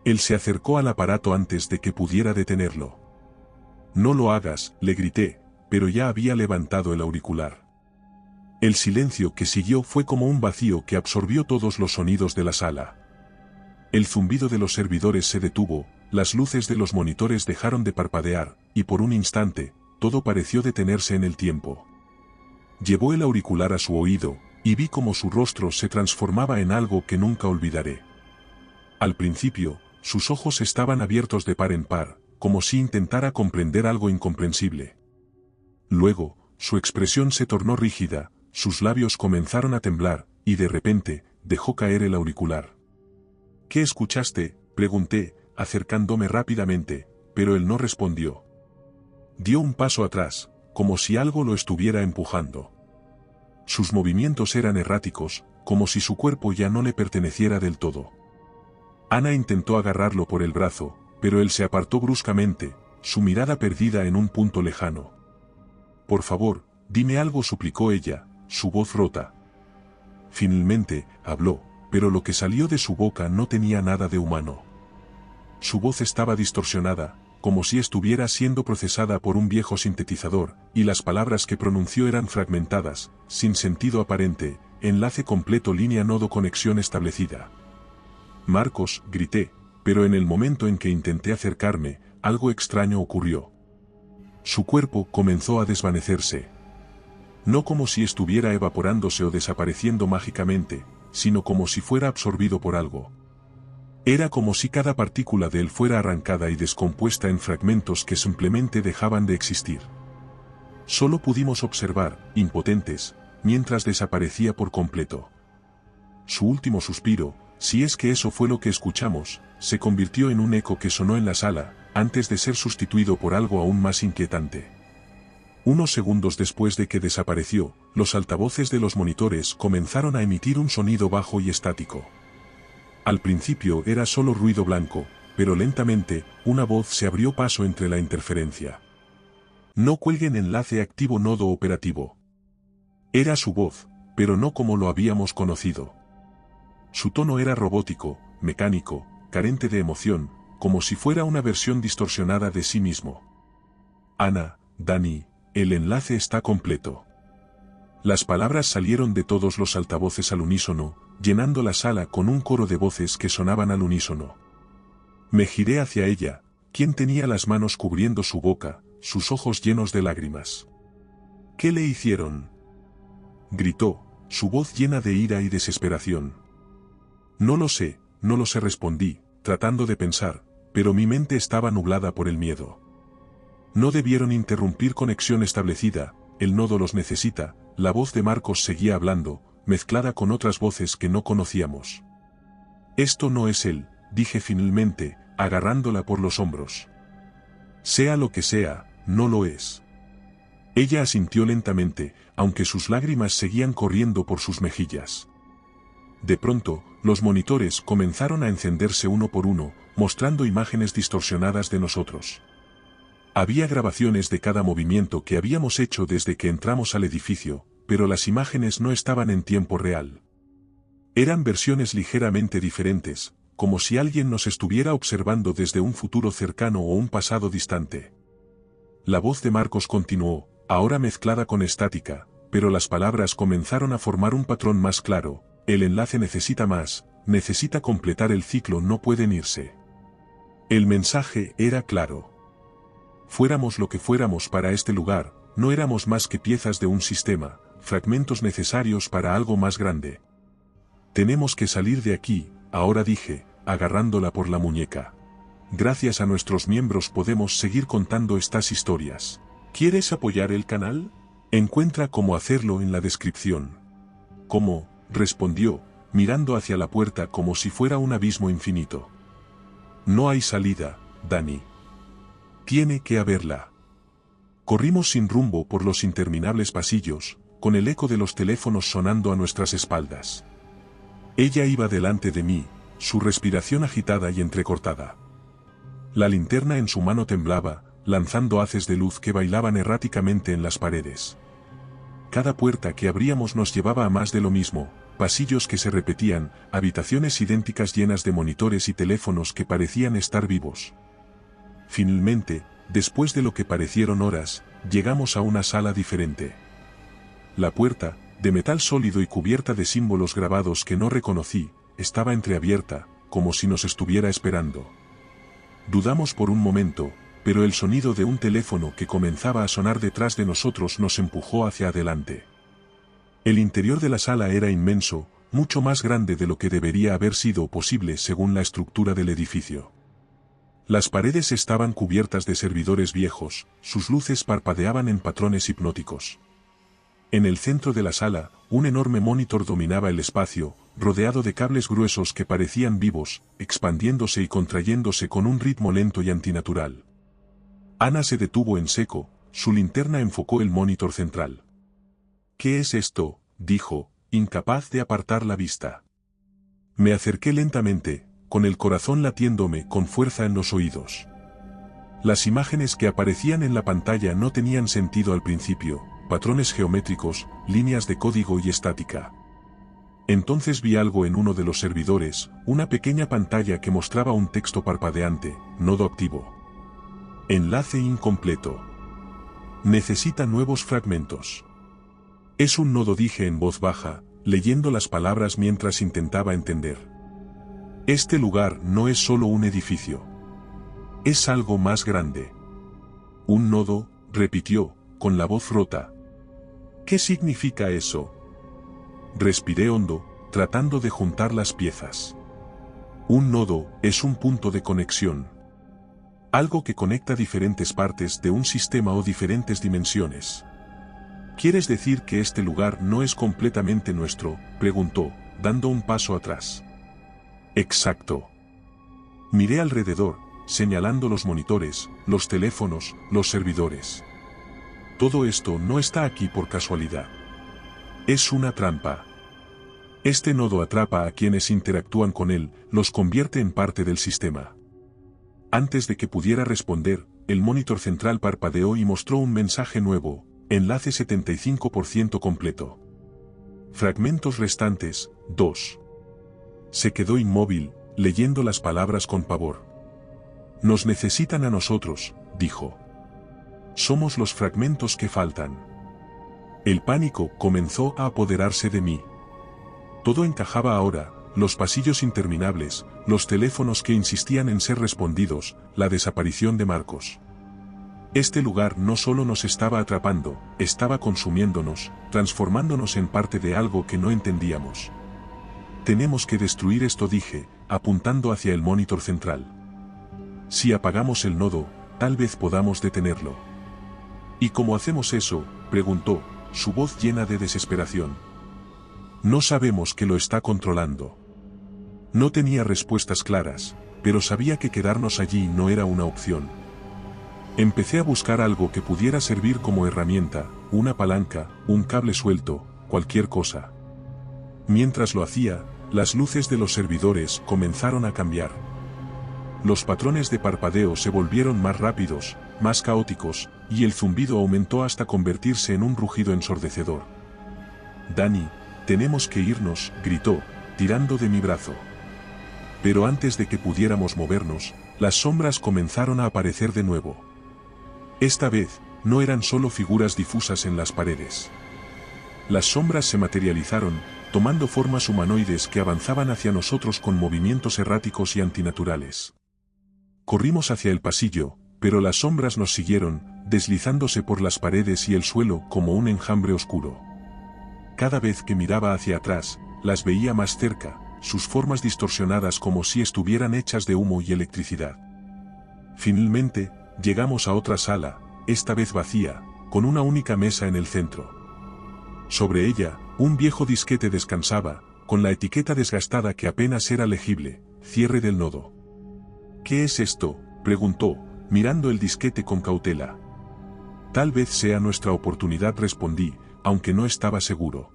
Él se acercó al aparato antes de que pudiera detenerlo. «No lo hagas», le grité, pero ya había levantado el auricular. El silencio que siguió fue como un vacío que absorbió todos los sonidos de la sala. El zumbido de los servidores se detuvo, las luces de los monitores dejaron de parpadear, y por un instante, todo pareció detenerse en el tiempo. Llevó el auricular a su oído, y vi cómo su rostro se transformaba en algo que nunca olvidaré. Al principio, sus ojos estaban abiertos de par en par, como si intentara comprender algo incomprensible. Luego, su expresión se tornó rígida, sus labios comenzaron a temblar, y de repente, dejó caer el auricular. «¿Qué escuchaste?», pregunté, acercándome rápidamente, pero él no respondió. Dio un paso atrás, como si algo lo estuviera empujando. Sus movimientos eran erráticos, como si su cuerpo ya no le perteneciera del todo. Ana intentó agarrarlo por el brazo, pero él se apartó bruscamente, su mirada perdida en un punto lejano. «Por favor, dime algo», suplicó ella, su voz rota. Finalmente, habló, pero lo que salió de su boca no tenía nada de humano. Su voz estaba distorsionada, como si estuviera siendo procesada por un viejo sintetizador, y las palabras que pronunció eran fragmentadas, sin sentido aparente, enlace completo, línea nodo, conexión establecida. «Marcos», grité, pero en el momento en que intenté acercarme, algo extraño ocurrió. Su cuerpo comenzó a desvanecerse. No como si estuviera evaporándose o desapareciendo mágicamente, sino como si fuera absorbido por algo. Era como si cada partícula de él fuera arrancada y descompuesta en fragmentos que simplemente dejaban de existir. Solo pudimos observar, impotentes, mientras desaparecía por completo. Su último suspiro, si es que eso fue lo que escuchamos, se convirtió en un eco que sonó en la sala, antes de ser sustituido por algo aún más inquietante. Unos segundos después de que desapareció, los altavoces de los monitores comenzaron a emitir un sonido bajo y estático. Al principio era solo ruido blanco, pero lentamente, una voz se abrió paso entre la interferencia. No cuelguen enlace activo nodo operativo. Era su voz, pero no como lo habíamos conocido. Su tono era robótico, mecánico, carente de emoción, como si fuera una versión distorsionada de sí mismo. Ana, Dani, el enlace está completo. Las palabras salieron de todos los altavoces al unísono, llenando la sala con un coro de voces que sonaban al unísono. Me giré hacia ella, quien tenía las manos cubriendo su boca, sus ojos llenos de lágrimas. ¿Qué le hicieron?, gritó, su voz llena de ira y desesperación. No lo sé, respondí, tratando de pensar, pero mi mente estaba nublada por el miedo. No debieron interrumpir conexión establecida, el nodo los necesita. La voz de Marcos seguía hablando, mezclada con otras voces que no conocíamos. Esto no es él, dije finalmente, agarrándola por los hombros. Sea lo que sea, no lo es. Ella asintió lentamente, aunque sus lágrimas seguían corriendo por sus mejillas. De pronto, los monitores comenzaron a encenderse uno por uno, mostrando imágenes distorsionadas de nosotros. Había grabaciones de cada movimiento que habíamos hecho desde que entramos al edificio, pero las imágenes no estaban en tiempo real. Eran versiones ligeramente diferentes, como si alguien nos estuviera observando desde un futuro cercano o un pasado distante. La voz de Marcos continuó, ahora mezclada con estática, pero las palabras comenzaron a formar un patrón más claro. El enlace necesita más, necesita completar el ciclo, no pueden irse. El mensaje era claro. Fuéramos lo que fuéramos para este lugar, no éramos más que piezas de un sistema, fragmentos necesarios para algo más grande. Tenemos que salir de aquí, ahora dije, agarrándola por la muñeca. Gracias a nuestros miembros podemos seguir contando estas historias. ¿Quieres apoyar el canal? Encuentra cómo hacerlo en la descripción. ¿Cómo?, respondió, mirando hacia la puerta como si fuera un abismo infinito. No hay salida, Dani. Tiene que haberla. Corrimos sin rumbo por los interminables pasillos, con el eco de los teléfonos sonando a nuestras espaldas. Ella iba delante de mí, su respiración agitada y entrecortada. La linterna en su mano temblaba, lanzando haces de luz que bailaban erráticamente en las paredes. Cada puerta que abríamos nos llevaba a más de lo mismo, pasillos que se repetían, habitaciones idénticas llenas de monitores y teléfonos que parecían estar vivos. Finalmente, después de lo que parecieron horas, llegamos a una sala diferente. La puerta, de metal sólido y cubierta de símbolos grabados que no reconocí, estaba entreabierta, como si nos estuviera esperando. Dudamos por un momento, pero el sonido de un teléfono que comenzaba a sonar detrás de nosotros nos empujó hacia adelante. El interior de la sala era inmenso, mucho más grande de lo que debería haber sido posible según la estructura del edificio. Las paredes estaban cubiertas de servidores viejos, sus luces parpadeaban en patrones hipnóticos. En el centro de la sala, un enorme monitor dominaba el espacio, rodeado de cables gruesos que parecían vivos, expandiéndose y contrayéndose con un ritmo lento y antinatural. Ana se detuvo en seco, su linterna enfocó el monitor central. ¿Qué es esto?, dijo, incapaz de apartar la vista. Me acerqué lentamente, con el corazón latiéndome con fuerza en los oídos. Las imágenes que aparecían en la pantalla no tenían sentido al principio, patrones geométricos, líneas de código y estática. Entonces vi algo en uno de los servidores, una pequeña pantalla que mostraba un texto parpadeante, nodo activo. Enlace incompleto. Necesita nuevos fragmentos. Es un nodo, dije en voz baja, leyendo las palabras mientras intentaba entender. Este lugar no es solo un edificio. Es algo más grande. Un nodo, repitió, con la voz rota. ¿Qué significa eso? Respiré hondo, tratando de juntar las piezas. Un nodo es un punto de conexión. Algo que conecta diferentes partes de un sistema o diferentes dimensiones. ¿Quieres decir que este lugar no es completamente nuestro?, preguntó, dando un paso atrás. Exacto. Miré alrededor, señalando los monitores, los teléfonos, los servidores. Todo esto no está aquí por casualidad. Es una trampa. Este nodo atrapa a quienes interactúan con él, los convierte en parte del sistema. Antes de que pudiera responder, el monitor central parpadeó y mostró un mensaje nuevo: enlace 75% completo. Fragmentos restantes, 2. Se quedó inmóvil, leyendo las palabras con pavor. Nos necesitan a nosotros, dijo. Somos los fragmentos que faltan. El pánico comenzó a apoderarse de mí. Todo encajaba ahora, los pasillos interminables, los teléfonos que insistían en ser respondidos, la desaparición de Marcos. Este lugar no solo nos estaba atrapando, estaba consumiéndonos, transformándonos en parte de algo que no entendíamos. Tenemos que destruir esto, dije, apuntando hacia el monitor central. Si apagamos el nodo, tal vez podamos detenerlo. ¿Y cómo hacemos eso?, preguntó, su voz llena de desesperación. No sabemos que lo está controlando. No tenía respuestas claras, pero sabía que quedarnos allí no era una opción. Empecé a buscar algo que pudiera servir como herramienta, una palanca, un cable suelto, cualquier cosa. Mientras lo hacía, las luces de los servidores comenzaron a cambiar. Los patrones de parpadeo se volvieron más rápidos, más caóticos, y el zumbido aumentó hasta convertirse en un rugido ensordecedor. Dani, tenemos que irnos, gritó, tirando de mi brazo. Pero antes de que pudiéramos movernos, las sombras comenzaron a aparecer de nuevo. Esta vez, no eran solo figuras difusas en las paredes. Las sombras se materializaron, tomando formas humanoides que avanzaban hacia nosotros con movimientos erráticos y antinaturales. Corrimos hacia el pasillo, pero las sombras nos siguieron, deslizándose por las paredes y el suelo como un enjambre oscuro. Cada vez que miraba hacia atrás, las veía más cerca, sus formas distorsionadas como si estuvieran hechas de humo y electricidad. Finalmente, llegamos a otra sala, esta vez vacía, con una única mesa en el centro. Sobre ella, un viejo disquete descansaba, con la etiqueta desgastada que apenas era legible: cierre del nodo. ¿Qué es esto?, preguntó, mirando el disquete con cautela. Tal vez sea nuestra oportunidad, respondí, aunque no estaba seguro.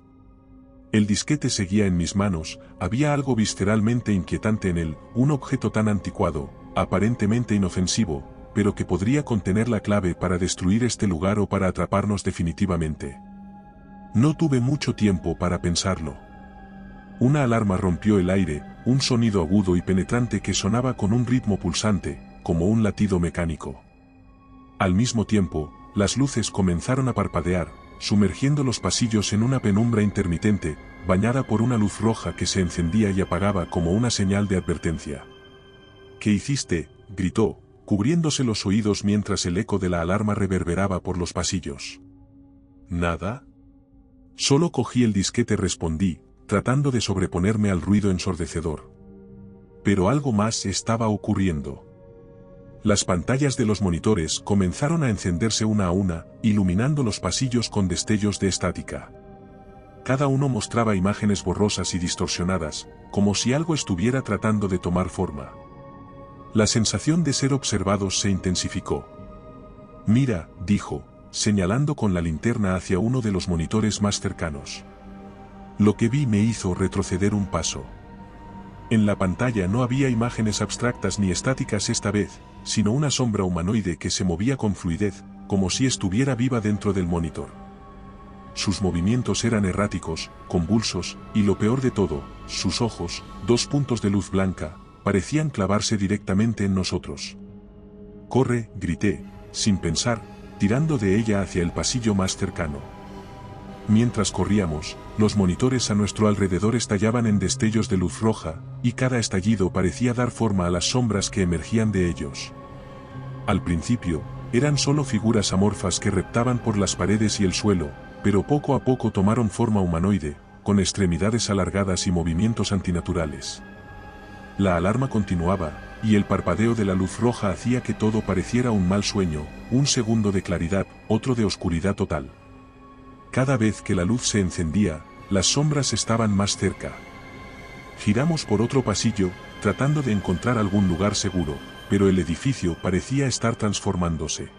El disquete seguía en mis manos, había algo visceralmente inquietante en él, un objeto tan anticuado, aparentemente inofensivo, pero que podría contener la clave para destruir este lugar o para atraparnos definitivamente. No tuve mucho tiempo para pensarlo. Una alarma rompió el aire, un sonido agudo y penetrante que sonaba con un ritmo pulsante, como un latido mecánico. Al mismo tiempo, las luces comenzaron a parpadear, sumergiendo los pasillos en una penumbra intermitente, bañada por una luz roja que se encendía y apagaba como una señal de advertencia. ¿Qué hiciste?, gritó, cubriéndose los oídos mientras el eco de la alarma reverberaba por los pasillos. ¿Nada? Solo cogí el disquete, respondí, tratando de sobreponerme al ruido ensordecedor. Pero algo más estaba ocurriendo. Las pantallas de los monitores comenzaron a encenderse una a una, iluminando los pasillos con destellos de estática. Cada uno mostraba imágenes borrosas y distorsionadas, como si algo estuviera tratando de tomar forma. La sensación de ser observados se intensificó. Mira, dijo, señalando con la linterna hacia uno de los monitores más cercanos. Lo que vi me hizo retroceder un paso. En la pantalla no había imágenes abstractas ni estáticas esta vez, sino una sombra humanoide que se movía con fluidez, como si estuviera viva dentro del monitor. Sus movimientos eran erráticos, convulsos, y lo peor de todo, sus ojos, 2 puntos de luz blanca, parecían clavarse directamente en nosotros. «¡Corre!», grité, sin pensar, tirando de ella hacia el pasillo más cercano. Mientras corríamos, los monitores a nuestro alrededor estallaban en destellos de luz roja, y cada estallido parecía dar forma a las sombras que emergían de ellos. Al principio, eran solo figuras amorfas que reptaban por las paredes y el suelo, pero poco a poco tomaron forma humanoide, con extremidades alargadas y movimientos antinaturales. La alarma continuaba, y el parpadeo de la luz roja hacía que todo pareciera un mal sueño, un segundo de claridad, otro de oscuridad total. Cada vez que la luz se encendía, las sombras estaban más cerca. Giramos por otro pasillo, tratando de encontrar algún lugar seguro, pero el edificio parecía estar transformándose.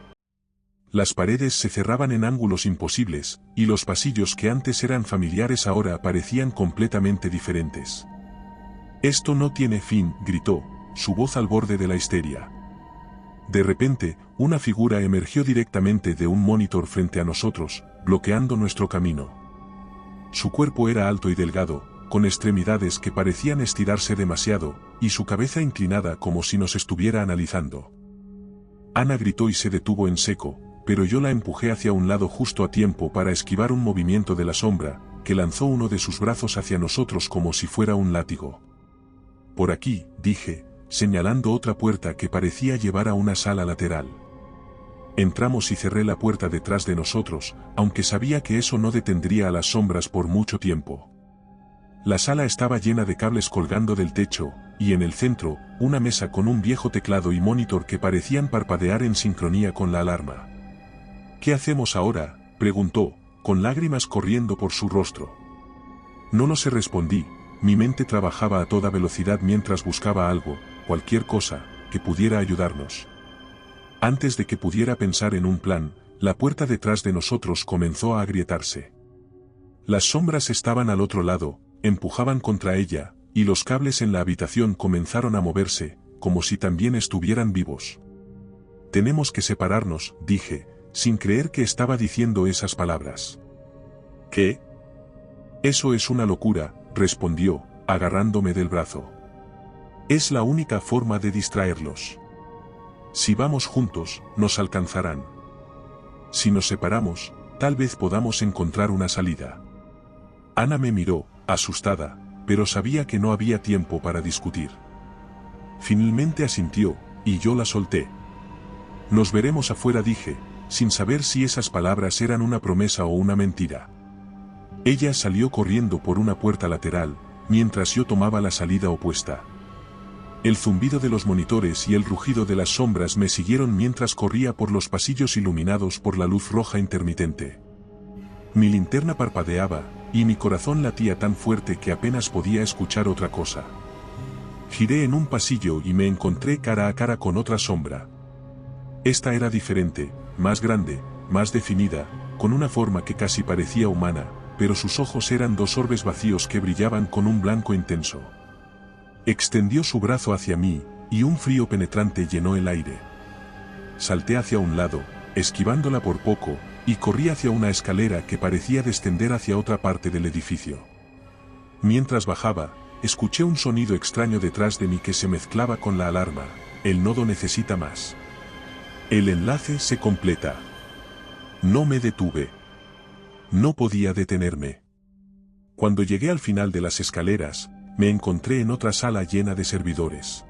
Las paredes se cerraban en ángulos imposibles, y los pasillos que antes eran familiares ahora parecían completamente diferentes. «Esto no tiene fin», gritó, su voz al borde de la histeria. De repente, una figura emergió directamente de un monitor frente a nosotros, bloqueando nuestro camino. Su cuerpo era alto y delgado, con extremidades que parecían estirarse demasiado, y su cabeza inclinada como si nos estuviera analizando. Ana gritó y se detuvo en seco, pero yo la empujé hacia un lado justo a tiempo para esquivar un movimiento de la sombra, que lanzó uno de sus brazos hacia nosotros como si fuera un látigo. «Por aquí», dije, señalando otra puerta que parecía llevar a una sala lateral. Entramos y cerré la puerta detrás de nosotros, aunque sabía que eso no detendría a las sombras por mucho tiempo. La sala estaba llena de cables colgando del techo, y en el centro, una mesa con un viejo teclado y monitor que parecían parpadear en sincronía con la alarma. «¿Qué hacemos ahora?», preguntó, con lágrimas corriendo por su rostro. No lo sé, respondí, mi mente trabajaba a toda velocidad mientras buscaba algo, cualquier cosa, que pudiera ayudarnos. Antes de que pudiera pensar en un plan, la puerta detrás de nosotros comenzó a agrietarse. Las sombras estaban al otro lado, empujaban contra ella, y los cables en la habitación comenzaron a moverse, como si también estuvieran vivos. «Tenemos que separarnos», dije, sin creer que estaba diciendo esas palabras. «¿Qué?» «Eso es una locura», respondió, agarrándome del brazo. «Es la única forma de distraerlos. Si vamos juntos, nos alcanzarán. Si nos separamos, tal vez podamos encontrar una salida». Ana me miró, asustada, pero sabía que no había tiempo para discutir. Finalmente asintió, y yo la solté. «Nos veremos afuera», dije, sin saber si esas palabras eran una promesa o una mentira. Ella salió corriendo por una puerta lateral, mientras yo tomaba la salida opuesta. El zumbido de los monitores y el rugido de las sombras me siguieron mientras corría por los pasillos iluminados por la luz roja intermitente. Mi linterna parpadeaba, y mi corazón latía tan fuerte que apenas podía escuchar otra cosa. Giré en un pasillo y me encontré cara a cara con otra sombra. Esta era diferente, más grande, más definida, con una forma que casi parecía humana, pero sus ojos eran dos orbes vacíos que brillaban con un blanco intenso. Extendió su brazo hacia mí, y un frío penetrante llenó el aire. Salté hacia un lado, esquivándola por poco, y corrí hacia una escalera que parecía descender hacia otra parte del edificio. Mientras bajaba, escuché un sonido extraño detrás de mí que se mezclaba con la alarma: «El nodo necesita más. El enlace se completa». No me detuve. No podía detenerme. Cuando llegué al final de las escaleras, me encontré en otra sala llena de servidores.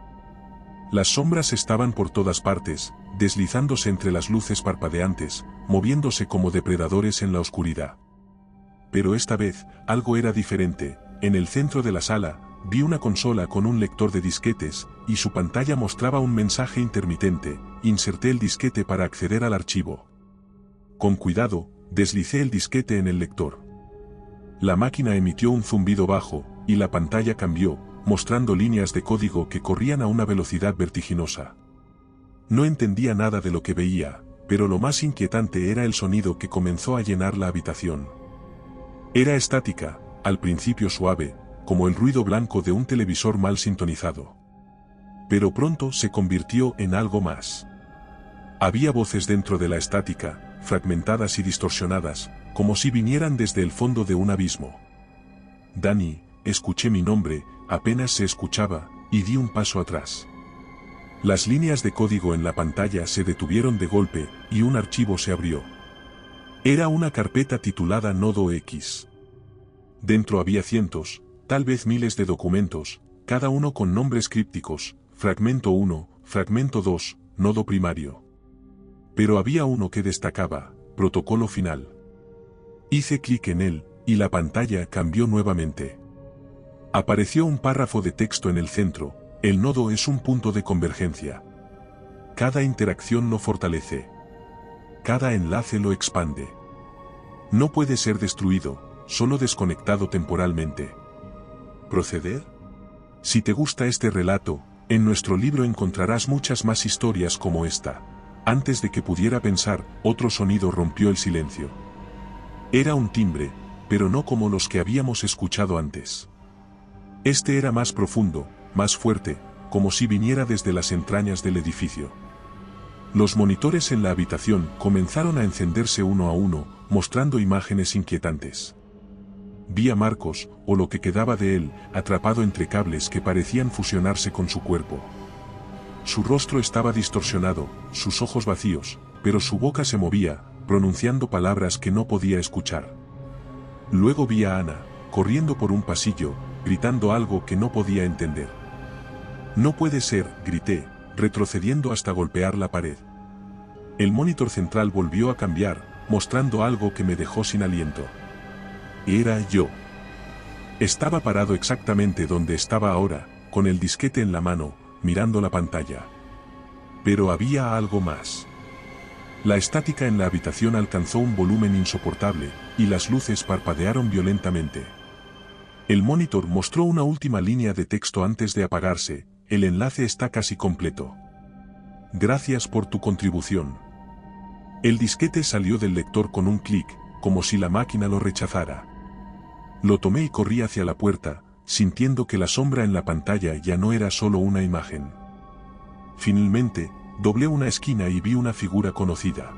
Las sombras estaban por todas partes, deslizándose entre las luces parpadeantes, moviéndose como depredadores en la oscuridad. Pero esta vez, algo era diferente. En el centro de la sala, vi una consola con un lector de disquetes, y su pantalla mostraba un mensaje intermitente. Inserté el disquete para acceder al archivo. Con cuidado, deslicé el disquete en el lector. La máquina emitió un zumbido bajo, y la pantalla cambió, mostrando líneas de código que corrían a una velocidad vertiginosa. No entendía nada de lo que veía, pero lo más inquietante era el sonido que comenzó a llenar la habitación. Era estática, al principio suave, como el ruido blanco de un televisor mal sintonizado. Pero pronto se convirtió en algo más. Había voces dentro de la estática, fragmentadas y distorsionadas, como si vinieran desde el fondo de un abismo. «Dani», escuché mi nombre, apenas se escuchaba, y di un paso atrás. Las líneas de código en la pantalla se detuvieron de golpe, y un archivo se abrió. Era una carpeta titulada Nodo X. Dentro había cientos, tal vez miles de documentos, cada uno con nombres crípticos: Fragmento 1, Fragmento 2, Nodo Primario. Pero había uno que destacaba: Protocolo Final. Hice clic en él, y la pantalla cambió nuevamente. Apareció un párrafo de texto en el centro: El nodo es un punto de convergencia. Cada interacción lo fortalece. Cada enlace lo expande. No puede ser destruido, solo desconectado temporalmente. ¿Proceder? Si te gusta este relato, en nuestro libro encontrarás muchas más historias como esta. Antes de que pudiera pensar, otro sonido rompió el silencio. Era un timbre, pero no como los que habíamos escuchado antes. Este era más profundo, más fuerte, como si viniera desde las entrañas del edificio. Los monitores en la habitación comenzaron a encenderse uno a uno, mostrando imágenes inquietantes. Vi a Marcos, o lo que quedaba de él, atrapado entre cables que parecían fusionarse con su cuerpo. Su rostro estaba distorsionado, sus ojos vacíos, pero su boca se movía, pronunciando palabras que no podía escuchar. Luego vi a Ana, corriendo por un pasillo, gritando algo que no podía entender. No puede ser, grité, retrocediendo hasta golpear la pared. El monitor central volvió a cambiar, mostrando algo que me dejó sin aliento. Era yo. Estaba parado exactamente donde estaba ahora, con el disquete en la mano, mirando la pantalla. Pero había algo más. La estática en la habitación alcanzó un volumen insoportable, y las luces parpadearon violentamente. El monitor mostró una última línea de texto antes de apagarse: el enlace está casi completo. Gracias por tu contribución. El disquete salió del lector con un clic, como si la máquina lo rechazara. Lo tomé y corrí hacia la puerta, sintiendo que la sombra en la pantalla ya no era solo una imagen. Finalmente, doblé una esquina y vi una figura conocida.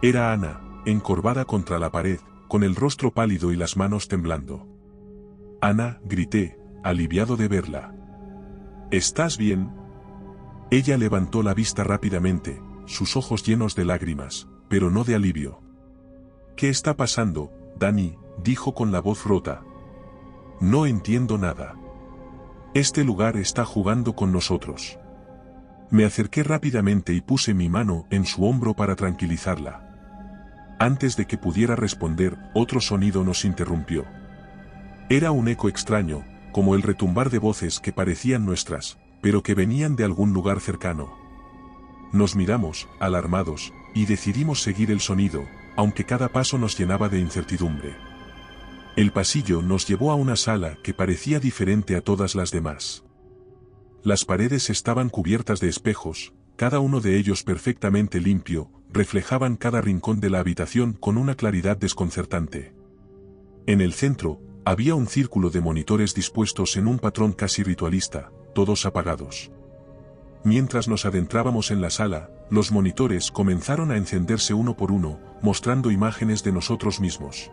Era Ana, encorvada contra la pared, con el rostro pálido y las manos temblando. Ana, grité, aliviado de verla. ¿Estás bien? Ella levantó la vista rápidamente, sus ojos llenos de lágrimas, pero no de alivio. ¿Qué está pasando, Dani?, dijo con la voz rota. No entiendo nada. Este lugar está jugando con nosotros. Me acerqué rápidamente y puse mi mano en su hombro para tranquilizarla. Antes de que pudiera responder, otro sonido nos interrumpió. Era un eco extraño, como el retumbar de voces que parecían nuestras, pero que venían de algún lugar cercano. Nos miramos, alarmados, y decidimos seguir el sonido, aunque cada paso nos llenaba de incertidumbre. El pasillo nos llevó a una sala que parecía diferente a todas las demás. Las paredes estaban cubiertas de espejos, cada uno de ellos perfectamente limpio, reflejaban cada rincón de la habitación con una claridad desconcertante. En el centro, había un círculo de monitores dispuestos en un patrón casi ritualista, todos apagados. Mientras nos adentrábamos en la sala, los monitores comenzaron a encenderse uno por uno, mostrando imágenes de nosotros mismos.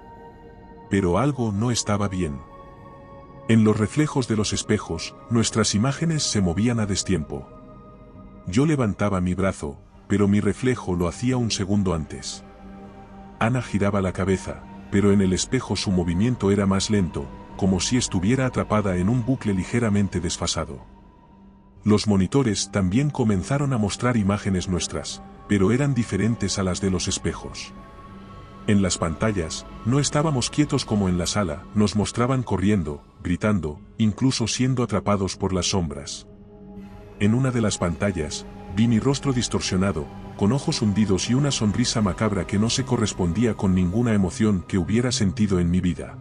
Pero algo no estaba bien. En los reflejos de los espejos, nuestras imágenes se movían a destiempo. Yo levantaba mi brazo, pero mi reflejo lo hacía un segundo antes. Ana giraba la cabeza, pero en el espejo su movimiento era más lento, como si estuviera atrapada en un bucle ligeramente desfasado. Los monitores también comenzaron a mostrar imágenes nuestras, pero eran diferentes a las de los espejos. En las pantallas, no estábamos quietos como en la sala, nos mostraban corriendo, gritando, incluso siendo atrapados por las sombras. En una de las pantallas, vi mi rostro distorsionado, con ojos hundidos y una sonrisa macabra que no se correspondía con ninguna emoción que hubiera sentido en mi vida.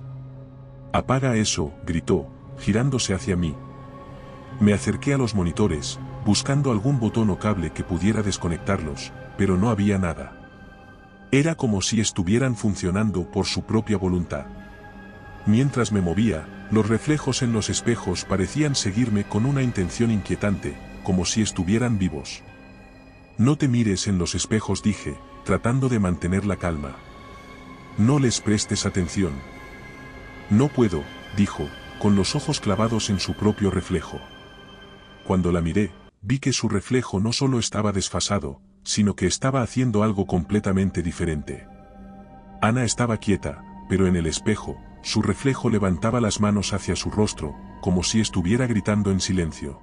«Apaga eso», gritó, girándose hacia mí. Me acerqué a los monitores, buscando algún botón o cable que pudiera desconectarlos, pero no había nada. Era como si estuvieran funcionando por su propia voluntad. Mientras me movía, los reflejos en los espejos parecían seguirme con una intención inquietante, como si estuvieran vivos. «No te mires en los espejos», dije, tratando de mantener la calma. «No les prestes atención». «No puedo», dijo, con los ojos clavados en su propio reflejo. Cuando la miré, vi que su reflejo no solo estaba desfasado, sino que estaba haciendo algo completamente diferente. Ana estaba quieta, pero en el espejo, su reflejo levantaba las manos hacia su rostro, como si estuviera gritando en silencio.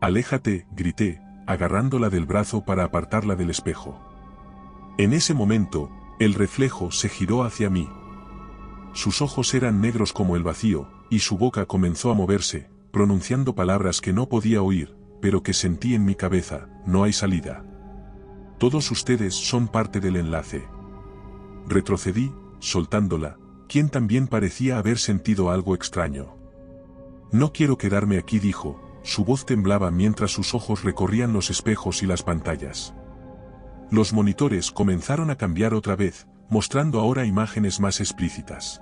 «Aléjate», grité, agarrándola del brazo para apartarla del espejo. En ese momento, el reflejo se giró hacia mí. Sus ojos eran negros como el vacío, y su boca comenzó a moverse, pronunciando palabras que no podía oír, pero que sentí en mi cabeza: no hay salida. Todos ustedes son parte del enlace. Retrocedí, soltándola, quien también parecía haber sentido algo extraño. No quiero quedarme aquí, dijo. Su voz temblaba mientras sus ojos recorrían los espejos y las pantallas. Los monitores comenzaron a cambiar otra vez, mostrando ahora imágenes más explícitas.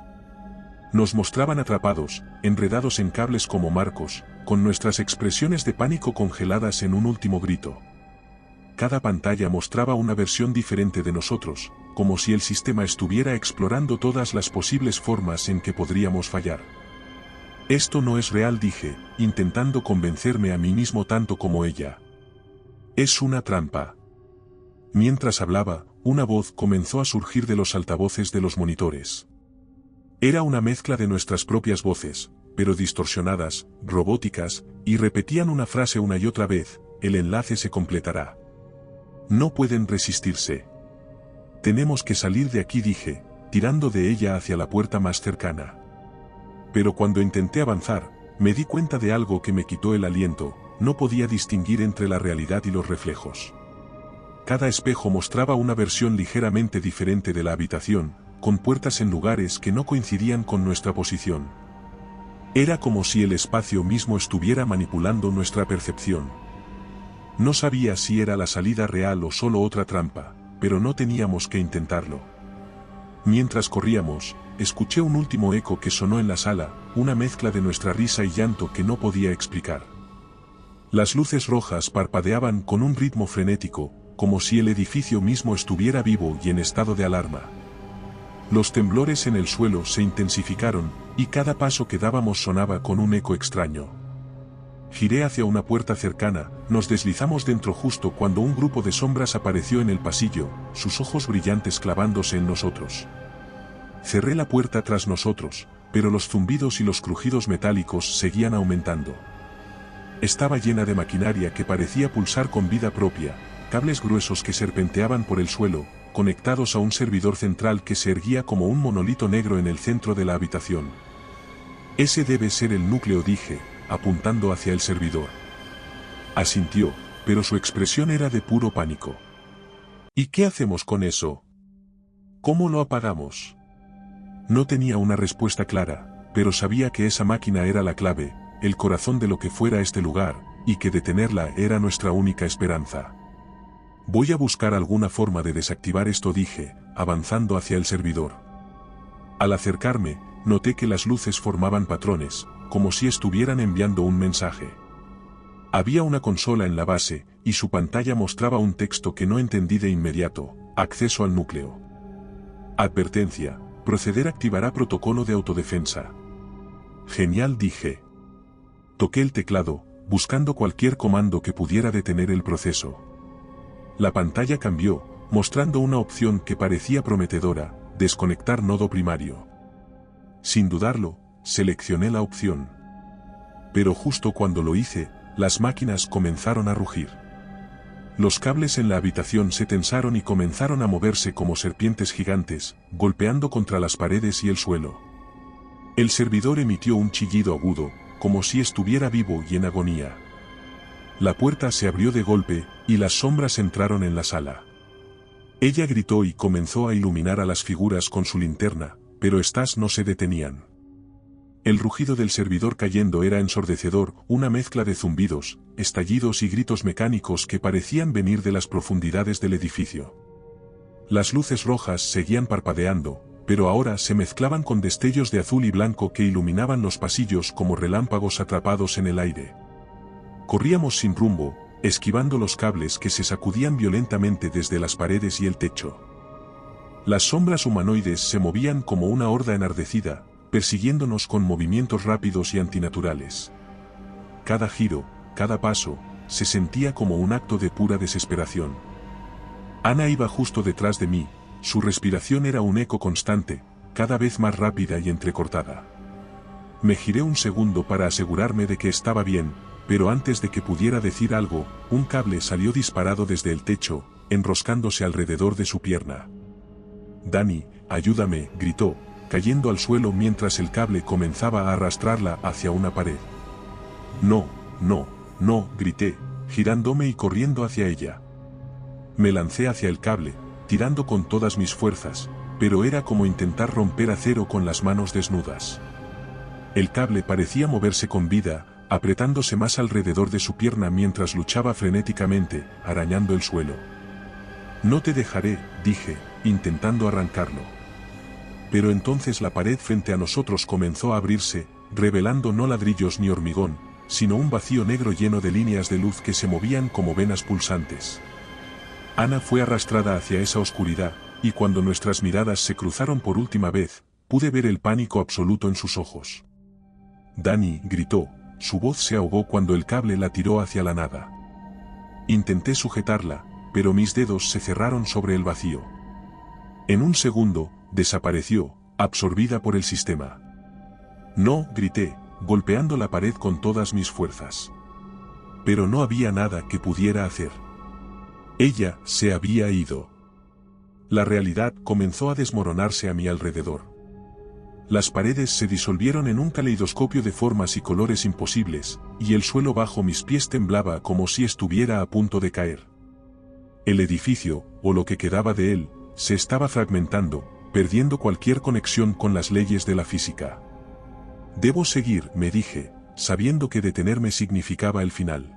Nos mostraban atrapados, enredados en cables como marcos, con nuestras expresiones de pánico congeladas en un último grito. Cada pantalla mostraba una versión diferente de nosotros, como si el sistema estuviera explorando todas las posibles formas en que podríamos fallar. Esto no es real, dije, intentando convencerme a mí mismo tanto como ella. Es una trampa. Mientras hablaba, una voz comenzó a surgir de los altavoces de los monitores. Era una mezcla de nuestras propias voces, pero distorsionadas, robóticas, y repetían una frase una y otra vez: el enlace se completará. No pueden resistirse. Tenemos que salir de aquí, dije, tirando de ella hacia la puerta más cercana. Pero cuando intenté avanzar, me di cuenta de algo que me quitó el aliento: no podía distinguir entre la realidad y los reflejos. Cada espejo mostraba una versión ligeramente diferente de la habitación, con puertas en lugares que no coincidían con nuestra posición. Era como si el espacio mismo estuviera manipulando nuestra percepción. No sabía si era la salida real o solo otra trampa, pero no teníamos que intentarlo. Mientras corríamos, escuché un último eco que sonó en la sala, una mezcla de nuestra risa y llanto que no podía explicar. Las luces rojas parpadeaban con un ritmo frenético, como si el edificio mismo estuviera vivo y en estado de alarma. Los temblores en el suelo se intensificaron, y cada paso que dábamos sonaba con un eco extraño. Giré hacia una puerta cercana, nos deslizamos dentro justo cuando un grupo de sombras apareció en el pasillo, sus ojos brillantes clavándose en nosotros. Cerré la puerta tras nosotros, pero los zumbidos y los crujidos metálicos seguían aumentando. Estaba llena de maquinaria que parecía pulsar con vida propia, cables gruesos que serpenteaban por el suelo, conectados a un servidor central que se erguía como un monolito negro en el centro de la habitación. Ese debe ser el núcleo, dije, apuntando hacia el servidor. Asintió, pero su expresión era de puro pánico. ¿Y qué hacemos con eso? ¿Cómo lo apagamos? No tenía una respuesta clara, pero sabía que esa máquina era la clave, el corazón de lo que fuera este lugar, y que detenerla era nuestra única esperanza. Voy a buscar alguna forma de desactivar esto, dije, avanzando hacia el servidor. Al acercarme, noté que las luces formaban patrones, como si estuvieran enviando un mensaje. Había una consola en la base, y su pantalla mostraba un texto que no entendí de inmediato: acceso al núcleo. Advertencia: proceder activará protocolo de autodefensa. Genial, dije. Toqué el teclado, buscando cualquier comando que pudiera detener el proceso. La pantalla cambió, mostrando una opción que parecía prometedora: desconectar nodo primario. Sin dudarlo, seleccioné la opción. Pero justo cuando lo hice, las máquinas comenzaron a rugir. Los cables en la habitación se tensaron y comenzaron a moverse como serpientes gigantes, golpeando contra las paredes y el suelo. El servidor emitió un chillido agudo, como si estuviera vivo y en agonía. La puerta se abrió de golpe, y las sombras entraron en la sala. Ella gritó y comenzó a iluminar a las figuras con su linterna, pero estas no se detenían. El rugido del servidor cayendo era ensordecedor, una mezcla de zumbidos, estallidos y gritos mecánicos que parecían venir de las profundidades del edificio. Las luces rojas seguían parpadeando, pero ahora se mezclaban con destellos de azul y blanco que iluminaban los pasillos como relámpagos atrapados en el aire. Corríamos sin rumbo, esquivando los cables que se sacudían violentamente desde las paredes y el techo. Las sombras humanoides se movían como una horda enardecida, persiguiéndonos con movimientos rápidos y antinaturales. Cada giro, cada paso, se sentía como un acto de pura desesperación. Ana iba justo detrás de mí, su respiración era un eco constante, cada vez más rápida y entrecortada. Me giré un segundo para asegurarme de que estaba bien, pero antes de que pudiera decir algo, un cable salió disparado desde el techo, enroscándose alrededor de su pierna. «Dani, ayúdame», gritó, cayendo al suelo mientras el cable comenzaba a arrastrarla hacia una pared. No, no, no, grité, girándome y corriendo hacia ella. Me lancé hacia el cable, tirando con todas mis fuerzas, pero era como intentar romper acero con las manos desnudas. El cable parecía moverse con vida, apretándose más alrededor de su pierna mientras luchaba frenéticamente, arañando el suelo. No te dejaré, dije, intentando arrancarlo. Pero entonces la pared frente a nosotros comenzó a abrirse, revelando no ladrillos ni hormigón, sino un vacío negro lleno de líneas de luz que se movían como venas pulsantes. Ana fue arrastrada hacia esa oscuridad, y cuando nuestras miradas se cruzaron por última vez, pude ver el pánico absoluto en sus ojos. Dani, gritó, su voz se ahogó cuando el cable la tiró hacia la nada. Intenté sujetarla, pero mis dedos se cerraron sobre el vacío. En un segundo, desapareció, absorbida por el sistema. No, grité, golpeando la pared con todas mis fuerzas. Pero no había nada que pudiera hacer. Ella se había ido. La realidad comenzó a desmoronarse a mi alrededor. Las paredes se disolvieron en un caleidoscopio de formas y colores imposibles, y el suelo bajo mis pies temblaba como si estuviera a punto de caer. El edificio, o lo que quedaba de él, se estaba fragmentando, perdiendo cualquier conexión con las leyes de la física. Debo seguir, me dije, sabiendo que detenerme significaba el final.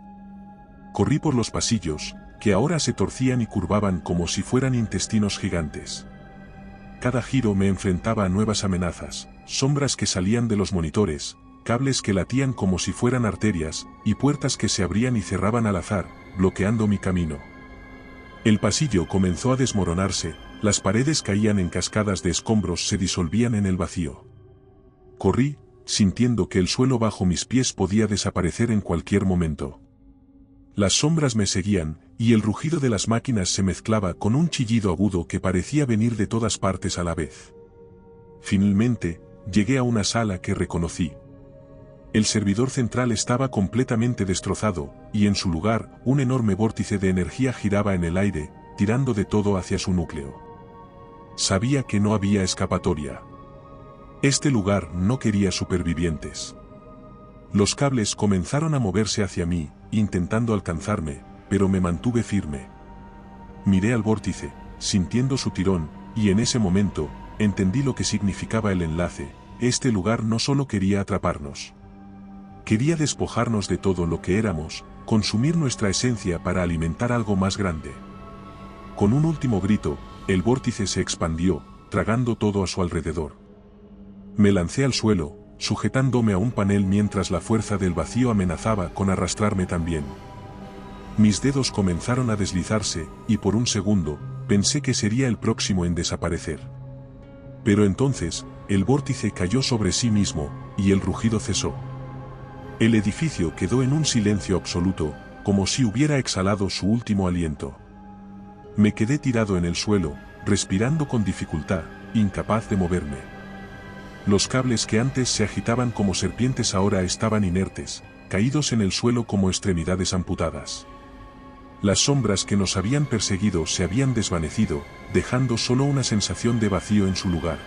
Corrí por los pasillos, que ahora se torcían y curvaban como si fueran intestinos gigantes. Cada giro me enfrentaba a nuevas amenazas, sombras que salían de los monitores, cables que latían como si fueran arterias, y puertas que se abrían y cerraban al azar, bloqueando mi camino. El pasillo comenzó a desmoronarse, las paredes caían en cascadas de escombros, se disolvían en el vacío. Corrí, sintiendo que el suelo bajo mis pies podía desaparecer en cualquier momento. Las sombras me seguían, y el rugido de las máquinas se mezclaba con un chillido agudo que parecía venir de todas partes a la vez. Finalmente, llegué a una sala que reconocí. El servidor central estaba completamente destrozado, y en su lugar, un enorme vórtice de energía giraba en el aire, tirando de todo hacia su núcleo. Sabía que no había escapatoria. Este lugar no quería supervivientes. Los cables comenzaron a moverse hacia mí, intentando alcanzarme, pero me mantuve firme. Miré al vórtice, sintiendo su tirón, y en ese momento, entendí lo que significaba el enlace. Este lugar no solo quería atraparnos. Quería despojarnos de todo lo que éramos, consumir nuestra esencia para alimentar algo más grande. Con un último grito, el vórtice se expandió, tragando todo a su alrededor. Me lancé al suelo, sujetándome a un panel mientras la fuerza del vacío amenazaba con arrastrarme también. Mis dedos comenzaron a deslizarse, y por un segundo, pensé que sería el próximo en desaparecer. Pero entonces, el vórtice cayó sobre sí mismo, y el rugido cesó. El edificio quedó en un silencio absoluto, como si hubiera exhalado su último aliento. Me quedé tirado en el suelo, respirando con dificultad, incapaz de moverme. Los cables que antes se agitaban como serpientes ahora estaban inertes, caídos en el suelo como extremidades amputadas. Las sombras que nos habían perseguido se habían desvanecido, dejando solo una sensación de vacío en su lugar.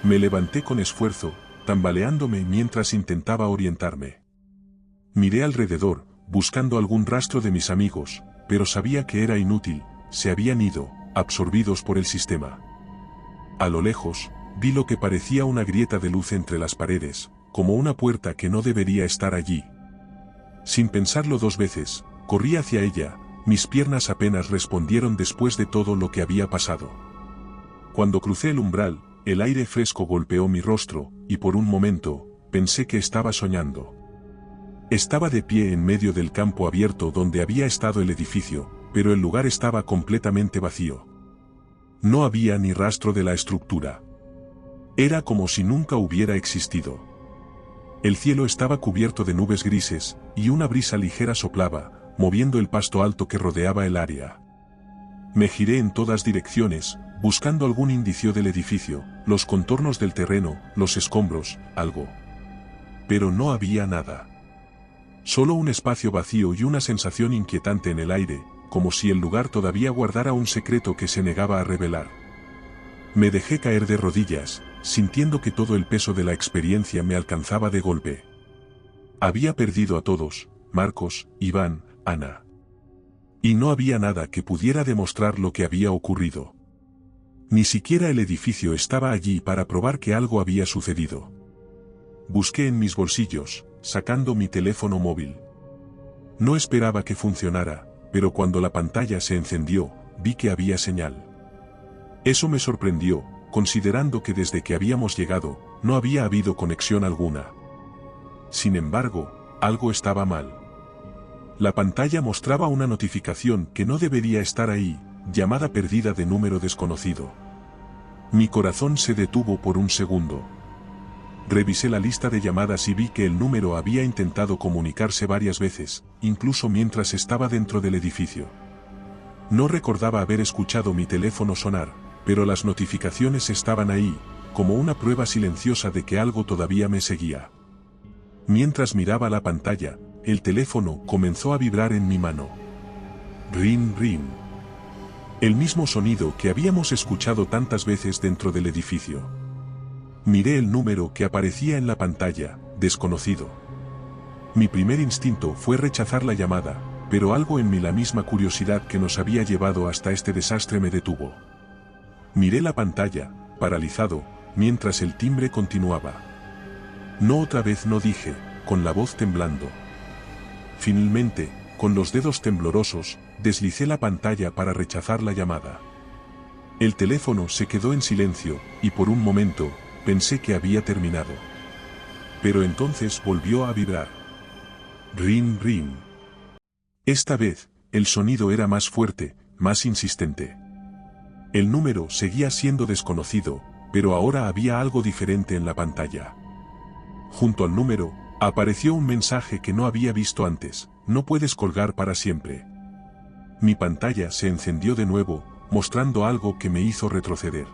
Me levanté con esfuerzo, tambaleándome mientras intentaba orientarme. Miré alrededor, buscando algún rastro de mis amigos, pero sabía que era inútil, se habían ido, absorbidos por el sistema. A lo lejos, vi lo que parecía una grieta de luz entre las paredes, como una puerta que no debería estar allí. Sin pensarlo dos veces, corrí hacia ella, mis piernas apenas respondieron después de todo lo que había pasado. Cuando crucé el umbral, el aire fresco golpeó mi rostro, y por un momento, pensé que estaba soñando. Estaba de pie en medio del campo abierto donde había estado el edificio, pero el lugar estaba completamente vacío. No había ni rastro de la estructura. Era como si nunca hubiera existido. El cielo estaba cubierto de nubes grises, y una brisa ligera soplaba, moviendo el pasto alto que rodeaba el área. Me giré en todas direcciones, buscando algún indicio del edificio, los contornos del terreno, los escombros, algo. Pero no había nada. Solo un espacio vacío y una sensación inquietante en el aire, como si el lugar todavía guardara un secreto que se negaba a revelar. Me dejé caer de rodillas, sintiendo que todo el peso de la experiencia me alcanzaba de golpe. Había perdido a todos, Marcos, Iván, Ana. Y no había nada que pudiera demostrar lo que había ocurrido. Ni siquiera el edificio estaba allí para probar que algo había sucedido. Busqué en mis bolsillos, sacando mi teléfono móvil. No esperaba que funcionara, pero cuando la pantalla se encendió, vi que había señal. Eso me sorprendió, considerando que desde que habíamos llegado, no había habido conexión alguna. Sin embargo, algo estaba mal. La pantalla mostraba una notificación que no debería estar ahí, llamada perdida de número desconocido. Mi corazón se detuvo por un segundo. Revisé la lista de llamadas y vi que el número había intentado comunicarse varias veces, incluso mientras estaba dentro del edificio. No recordaba haber escuchado mi teléfono sonar, pero las notificaciones estaban ahí, como una prueba silenciosa de que algo todavía me seguía. Mientras miraba la pantalla, el teléfono comenzó a vibrar en mi mano. Ring, ring. El mismo sonido que habíamos escuchado tantas veces dentro del edificio. Miré el número que aparecía en la pantalla, desconocido. Mi primer instinto fue rechazar la llamada, pero algo en mí, la misma curiosidad que nos había llevado hasta este desastre, me detuvo. Miré la pantalla, paralizado, mientras el timbre continuaba. No, otra vez no, dije, con la voz temblando. Finalmente, con los dedos temblorosos, deslicé la pantalla para rechazar la llamada. El teléfono se quedó en silencio, y por un momento, pensé que había terminado. Pero entonces volvió a vibrar. Ring, ring. Esta vez, el sonido era más fuerte, más insistente. El número seguía siendo desconocido, pero ahora había algo diferente en la pantalla. Junto al número, apareció un mensaje que no había visto antes: no puedes colgar para siempre. Mi pantalla se encendió de nuevo, mostrando algo que me hizo retroceder.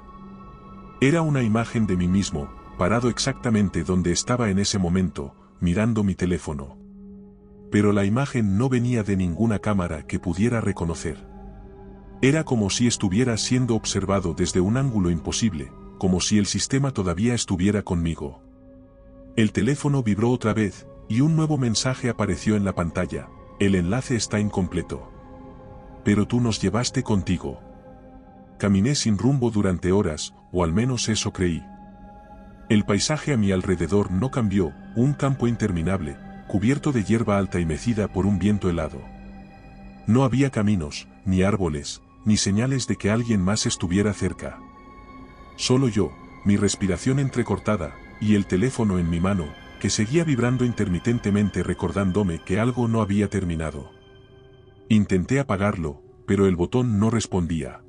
Era una imagen de mí mismo, parado exactamente donde estaba en ese momento, mirando mi teléfono. Pero la imagen no venía de ninguna cámara que pudiera reconocer. Era como si estuviera siendo observado desde un ángulo imposible, como si el sistema todavía estuviera conmigo. El teléfono vibró otra vez, y un nuevo mensaje apareció en la pantalla: el enlace está incompleto. Pero tú nos llevaste contigo. Caminé sin rumbo durante horas, o al menos eso creí. El paisaje a mi alrededor no cambió, un campo interminable, cubierto de hierba alta y mecida por un viento helado. No había caminos, ni árboles, ni señales de que alguien más estuviera cerca. Solo yo, mi respiración entrecortada, y el teléfono en mi mano, que seguía vibrando intermitentemente, recordándome que algo no había terminado. Intenté apagarlo, pero el botón no respondía.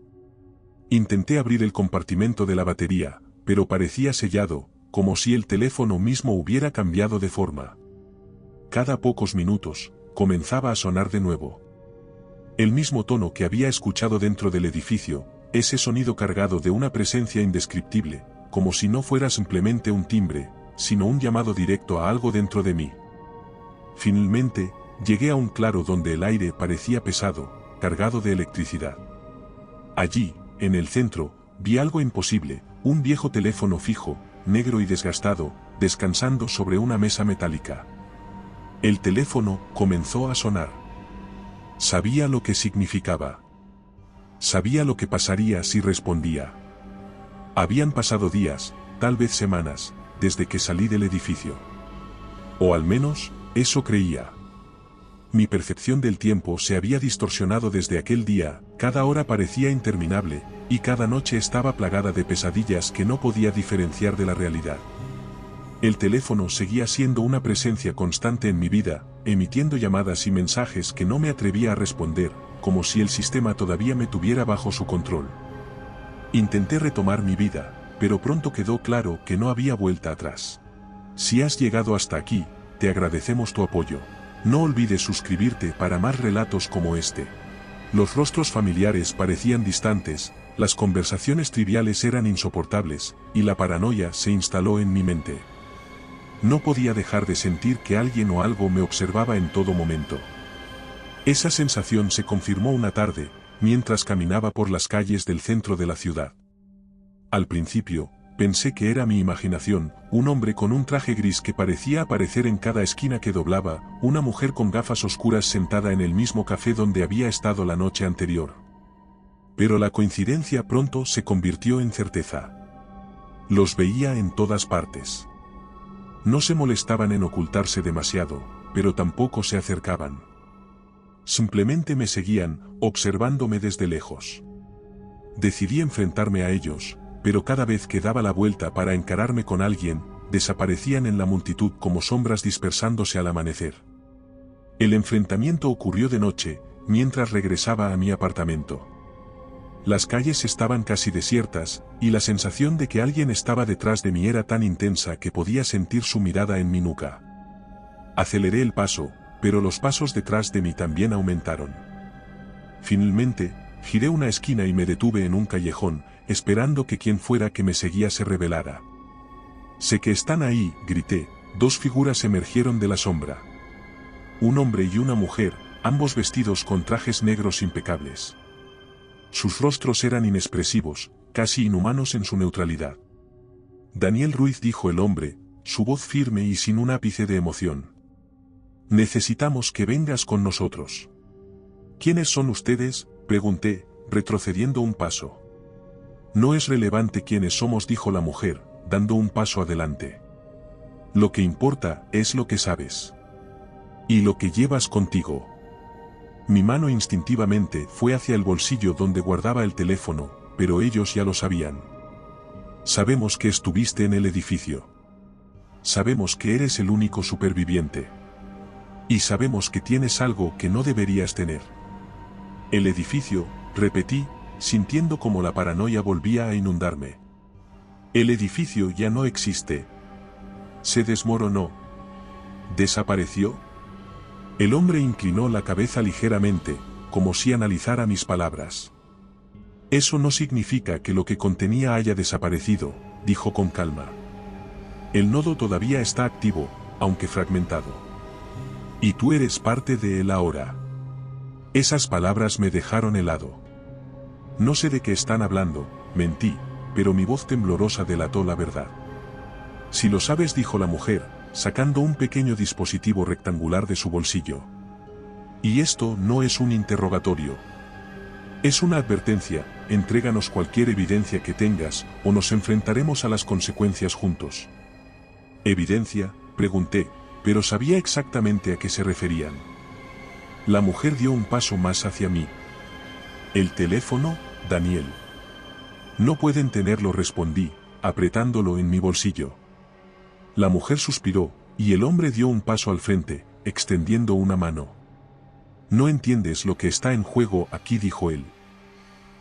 Intenté abrir el compartimento de la batería, pero parecía sellado, como si el teléfono mismo hubiera cambiado de forma. Cada pocos minutos, comenzaba a sonar de nuevo. El mismo tono que había escuchado dentro del edificio, ese sonido cargado de una presencia indescriptible, como si no fuera simplemente un timbre, sino un llamado directo a algo dentro de mí. Finalmente, llegué a un claro donde el aire parecía pesado, cargado de electricidad. Allí, en el centro, vi algo imposible: un viejo teléfono fijo, negro y desgastado, descansando sobre una mesa metálica. El teléfono comenzó a sonar. Sabía lo que significaba. Sabía lo que pasaría si respondía. Habían pasado días, tal vez semanas, desde que salí del edificio. O al menos, eso creía. Mi percepción del tiempo se había distorsionado desde aquel día, cada hora parecía interminable, y cada noche estaba plagada de pesadillas que no podía diferenciar de la realidad. El teléfono seguía siendo una presencia constante en mi vida, emitiendo llamadas y mensajes que no me atrevía a responder, como si el sistema todavía me tuviera bajo su control. Intenté retomar mi vida, pero pronto quedó claro que no había vuelta atrás. Si has llegado hasta aquí, te agradecemos tu apoyo. No olvides suscribirte para más relatos como este. Los rostros familiares parecían distantes, las conversaciones triviales eran insoportables, y la paranoia se instaló en mi mente. No podía dejar de sentir que alguien o algo me observaba en todo momento. Esa sensación se confirmó una tarde, mientras caminaba por las calles del centro de la ciudad. Al principio, Pensé que era mi imaginación, un hombre con un traje gris que parecía aparecer en cada esquina que doblaba, una mujer con gafas oscuras sentada en el mismo café donde había estado la noche anterior. Pero la coincidencia pronto se convirtió en certeza. Los veía en todas partes. No se molestaban en ocultarse demasiado, pero tampoco se acercaban. Simplemente me seguían, observándome desde lejos. Decidí enfrentarme a ellos, pero cada vez que daba la vuelta para encararme con alguien, desaparecían en la multitud como sombras dispersándose al amanecer. El enfrentamiento ocurrió de noche, mientras regresaba a mi apartamento. Las calles estaban casi desiertas, y la sensación de que alguien estaba detrás de mí era tan intensa que podía sentir su mirada en mi nuca. Aceleré el paso, pero los pasos detrás de mí también aumentaron. Finalmente, giré una esquina y me detuve en un callejón, esperando que quien fuera que me seguía se revelara. «Sé que están ahí», grité. Dos figuras emergieron de la sombra. Un hombre y una mujer, ambos vestidos con trajes negros impecables. Sus rostros eran inexpresivos, casi inhumanos en su neutralidad. «Daniel Ruiz», dijo el hombre, su voz firme y sin un ápice de emoción. «Necesitamos que vengas con nosotros». «¿Quiénes son ustedes?», pregunté, retrocediendo un paso. «No es relevante quiénes somos», dijo la mujer, dando un paso adelante. «Lo que importa es lo que sabes. Y lo que llevas contigo». Mi mano instintivamente fue hacia el bolsillo donde guardaba el teléfono, pero ellos ya lo sabían. «Sabemos que estuviste en el edificio. Sabemos que eres el único superviviente. Y sabemos que tienes algo que no deberías tener». «El edificio», repetí, sintiendo como la paranoia volvía a inundarme. «El edificio ya no existe. Se desmoronó. ¿Desapareció?». El hombre inclinó la cabeza ligeramente, como si analizara mis palabras. «Eso no significa que lo que contenía haya desaparecido», dijo con calma. «El nodo todavía está activo, aunque fragmentado. Y tú eres parte de él ahora». Esas palabras me dejaron helado. «No sé de qué están hablando», mentí, pero mi voz temblorosa delató la verdad. «Si lo sabes», dijo la mujer, sacando un pequeño dispositivo rectangular de su bolsillo. «Y esto no es un interrogatorio. Es una advertencia, entréganos cualquier evidencia que tengas, o nos enfrentaremos a las consecuencias juntos». «¿Evidencia?», pregunté, pero sabía exactamente a qué se referían. La mujer dio un paso más hacia mí. «¿El teléfono, Daniel?». «No pueden tenerlo», respondí, apretándolo en mi bolsillo. La mujer suspiró, y el hombre dio un paso al frente, extendiendo una mano. «No entiendes lo que está en juego aquí», dijo él.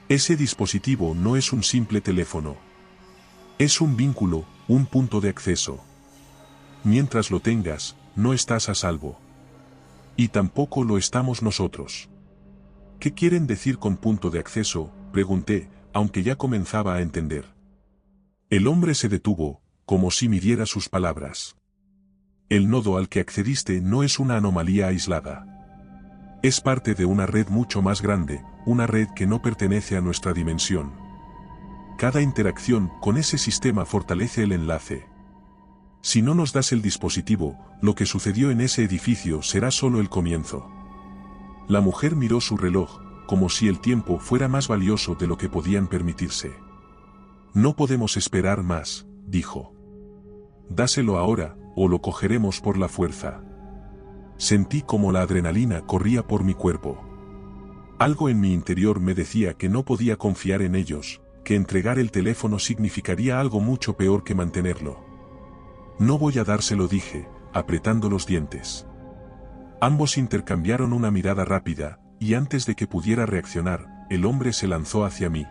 «Ese dispositivo no es un simple teléfono. Es un vínculo, un punto de acceso. Mientras lo tengas, no estás a salvo. Y tampoco lo estamos nosotros». «¿Qué quieren decir con punto de acceso?», pregunté, aunque ya comenzaba a entender. El hombre se detuvo, como si midiera sus palabras. «El nodo al que accediste no es una anomalía aislada. Es parte de una red mucho más grande, una red que no pertenece a nuestra dimensión. Cada interacción con ese sistema fortalece el enlace. Si no nos das el dispositivo, lo que sucedió en ese edificio será solo el comienzo». La mujer miró su reloj, como si el tiempo fuera más valioso de lo que podían permitirse. «No podemos esperar más», dijo. «Dáselo ahora, o lo cogeremos por la fuerza». Sentí como la adrenalina corría por mi cuerpo. Algo en mi interior me decía que no podía confiar en ellos, que entregar el teléfono significaría algo mucho peor que mantenerlo. «No voy a dárselo», dije, apretando los dientes. Ambos intercambiaron una mirada rápida, y antes de que pudiera reaccionar, el hombre se lanzó hacia mí.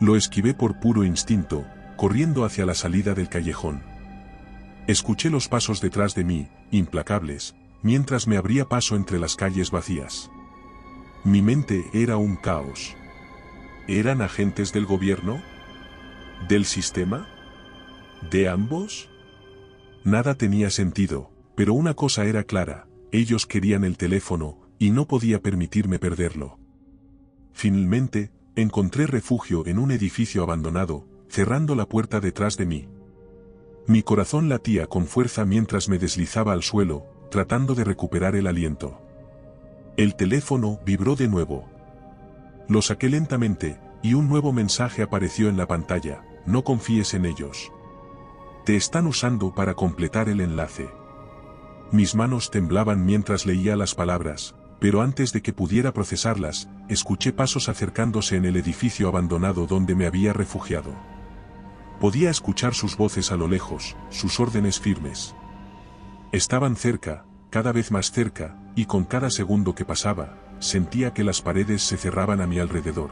Lo esquivé por puro instinto, corriendo hacia la salida del callejón. Escuché los pasos detrás de mí, implacables, mientras me abría paso entre las calles vacías. Mi mente era un caos. ¿Eran agentes del gobierno? ¿Del sistema? ¿De ambos? Nada tenía sentido, pero una cosa era clara: ellos querían el teléfono, y no podía permitirme perderlo. Finalmente, encontré refugio en un edificio abandonado, cerrando la puerta detrás de mí. Mi corazón latía con fuerza mientras me deslizaba al suelo, tratando de recuperar el aliento. El teléfono vibró de nuevo. Lo saqué lentamente, y un nuevo mensaje apareció en la pantalla: no confíes en ellos. Te están usando para completar el enlace. Mis manos temblaban mientras leía las palabras, pero antes de que pudiera procesarlas, escuché pasos acercándose en el edificio abandonado donde me había refugiado. Podía escuchar sus voces a lo lejos, sus órdenes firmes. Estaban cerca, cada vez más cerca, y con cada segundo que pasaba, sentía que las paredes se cerraban a mi alrededor.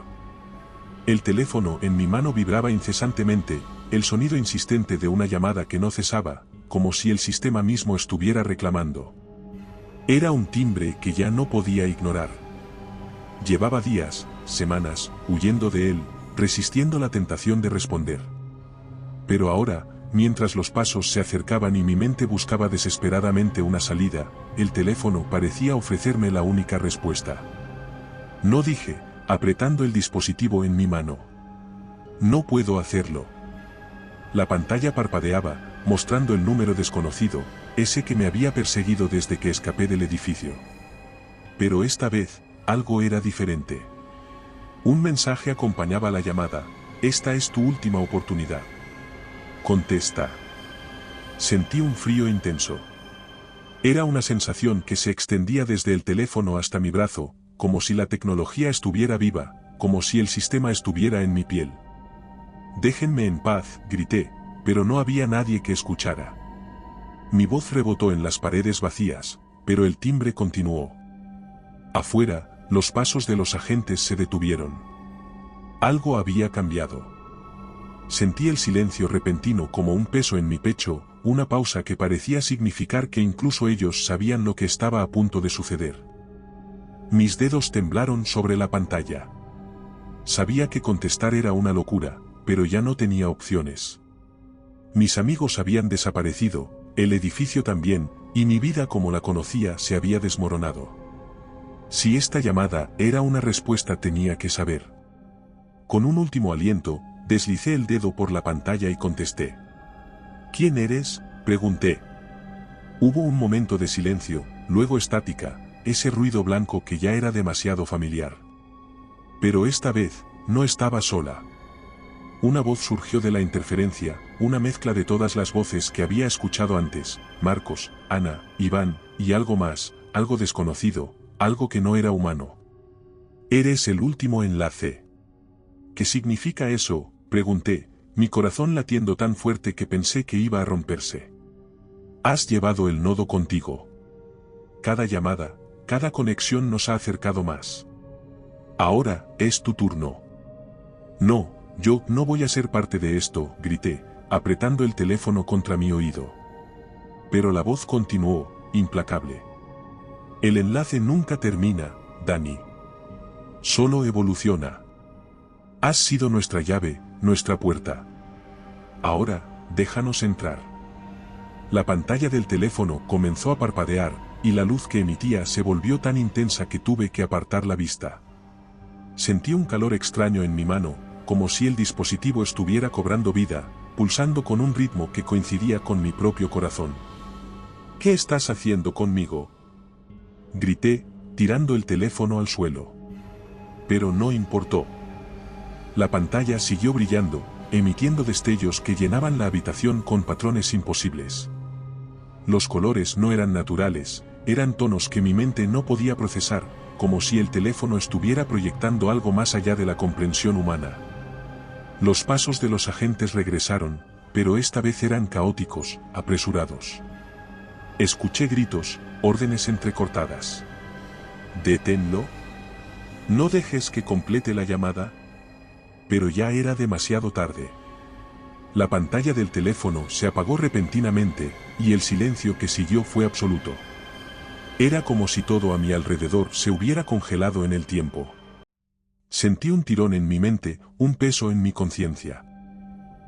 El teléfono en mi mano vibraba incesantemente, el sonido insistente de una llamada que no cesaba, como si el sistema mismo estuviera reclamando. Era un timbre que ya no podía ignorar. Llevaba días, semanas, huyendo de él, resistiendo la tentación de responder. Pero ahora, mientras los pasos se acercaban y mi mente buscaba desesperadamente una salida, el teléfono parecía ofrecerme la única respuesta. No, dije, apretando el dispositivo en mi mano. No puedo hacerlo. La pantalla parpadeaba, mostrando el número desconocido, ese que me había perseguido desde que escapé del edificio. Pero esta vez, algo era diferente. Un mensaje acompañaba la llamada: esta es tu última oportunidad. Contesta. Sentí un frío intenso. Era una sensación que se extendía desde el teléfono hasta mi brazo, como si la tecnología estuviera viva, como si el sistema estuviera en mi piel. Déjenme en paz, grité, pero no había nadie que escuchara. Mi voz rebotó en las paredes vacías, pero el timbre continuó. Afuera, los pasos de los agentes se detuvieron. Algo había cambiado. Sentí el silencio repentino como un peso en mi pecho, una pausa que parecía significar que incluso ellos sabían lo que estaba a punto de suceder. Mis dedos temblaron sobre la pantalla. Sabía que contestar era una locura, pero ya no tenía opciones. Mis amigos habían desaparecido, el edificio también, y mi vida como la conocía se había desmoronado. Si esta llamada era una respuesta, tenía que saber. Con un último aliento, deslicé el dedo por la pantalla y contesté. ¿Quién eres?, pregunté. Hubo un momento de silencio, luego estática, ese ruido blanco que ya era demasiado familiar. Pero esta vez, no estaba sola. Una voz surgió de la interferencia, una mezcla de todas las voces que había escuchado antes: Marcos, Ana, Iván, y algo más, algo desconocido, algo que no era humano. Eres el último enlace. ¿Qué significa eso?, pregunté, mi corazón latiendo tan fuerte que pensé que iba a romperse. Has llevado el nodo contigo. Cada llamada, cada conexión nos ha acercado más. Ahora, es tu turno. No, yo no voy a ser parte de esto, grité, apretando el teléfono contra mi oído. Pero la voz continuó, implacable. El enlace nunca termina, Dani. Solo evoluciona. Has sido nuestra llave, nuestra puerta. Ahora, déjanos entrar. La pantalla del teléfono comenzó a parpadear, y la luz que emitía se volvió tan intensa que tuve que apartar la vista. Sentí un calor extraño en mi mano, como si el dispositivo estuviera cobrando vida, pulsando con un ritmo que coincidía con mi propio corazón. ¿Qué estás haciendo conmigo?, grité, tirando el teléfono al suelo. Pero no importó. La pantalla siguió brillando, emitiendo destellos que llenaban la habitación con patrones imposibles. Los colores no eran naturales, eran tonos que mi mente no podía procesar, como si el teléfono estuviera proyectando algo más allá de la comprensión humana. Los pasos de los agentes regresaron, pero esta vez eran caóticos, apresurados. Escuché gritos, órdenes entrecortadas. «Deténlo. No dejes que complete la llamada». Pero ya era demasiado tarde. La pantalla del teléfono se apagó repentinamente, y el silencio que siguió fue absoluto. Era como si todo a mi alrededor se hubiera congelado en el tiempo. Sentí un tirón en mi mente, un peso en mi conciencia.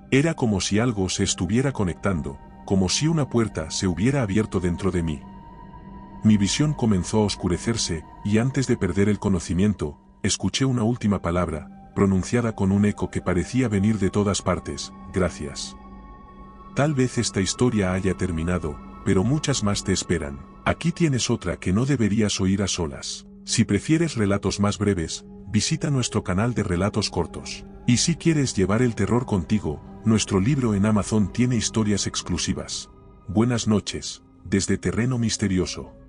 Era como si algo se estuviera conectando, como si una puerta se hubiera abierto dentro de mí. Mi visión comenzó a oscurecerse, y antes de perder el conocimiento, escuché una última palabra: pronunciada con un eco que parecía venir de todas partes, gracias. Tal vez esta historia haya terminado, pero muchas más te esperan. Aquí tienes otra que no deberías oír a solas. Si prefieres relatos más breves, visita nuestro canal de relatos cortos. Y si quieres llevar el terror contigo, nuestro libro en Amazon tiene historias exclusivas. Buenas noches, desde Terreno Misterioso.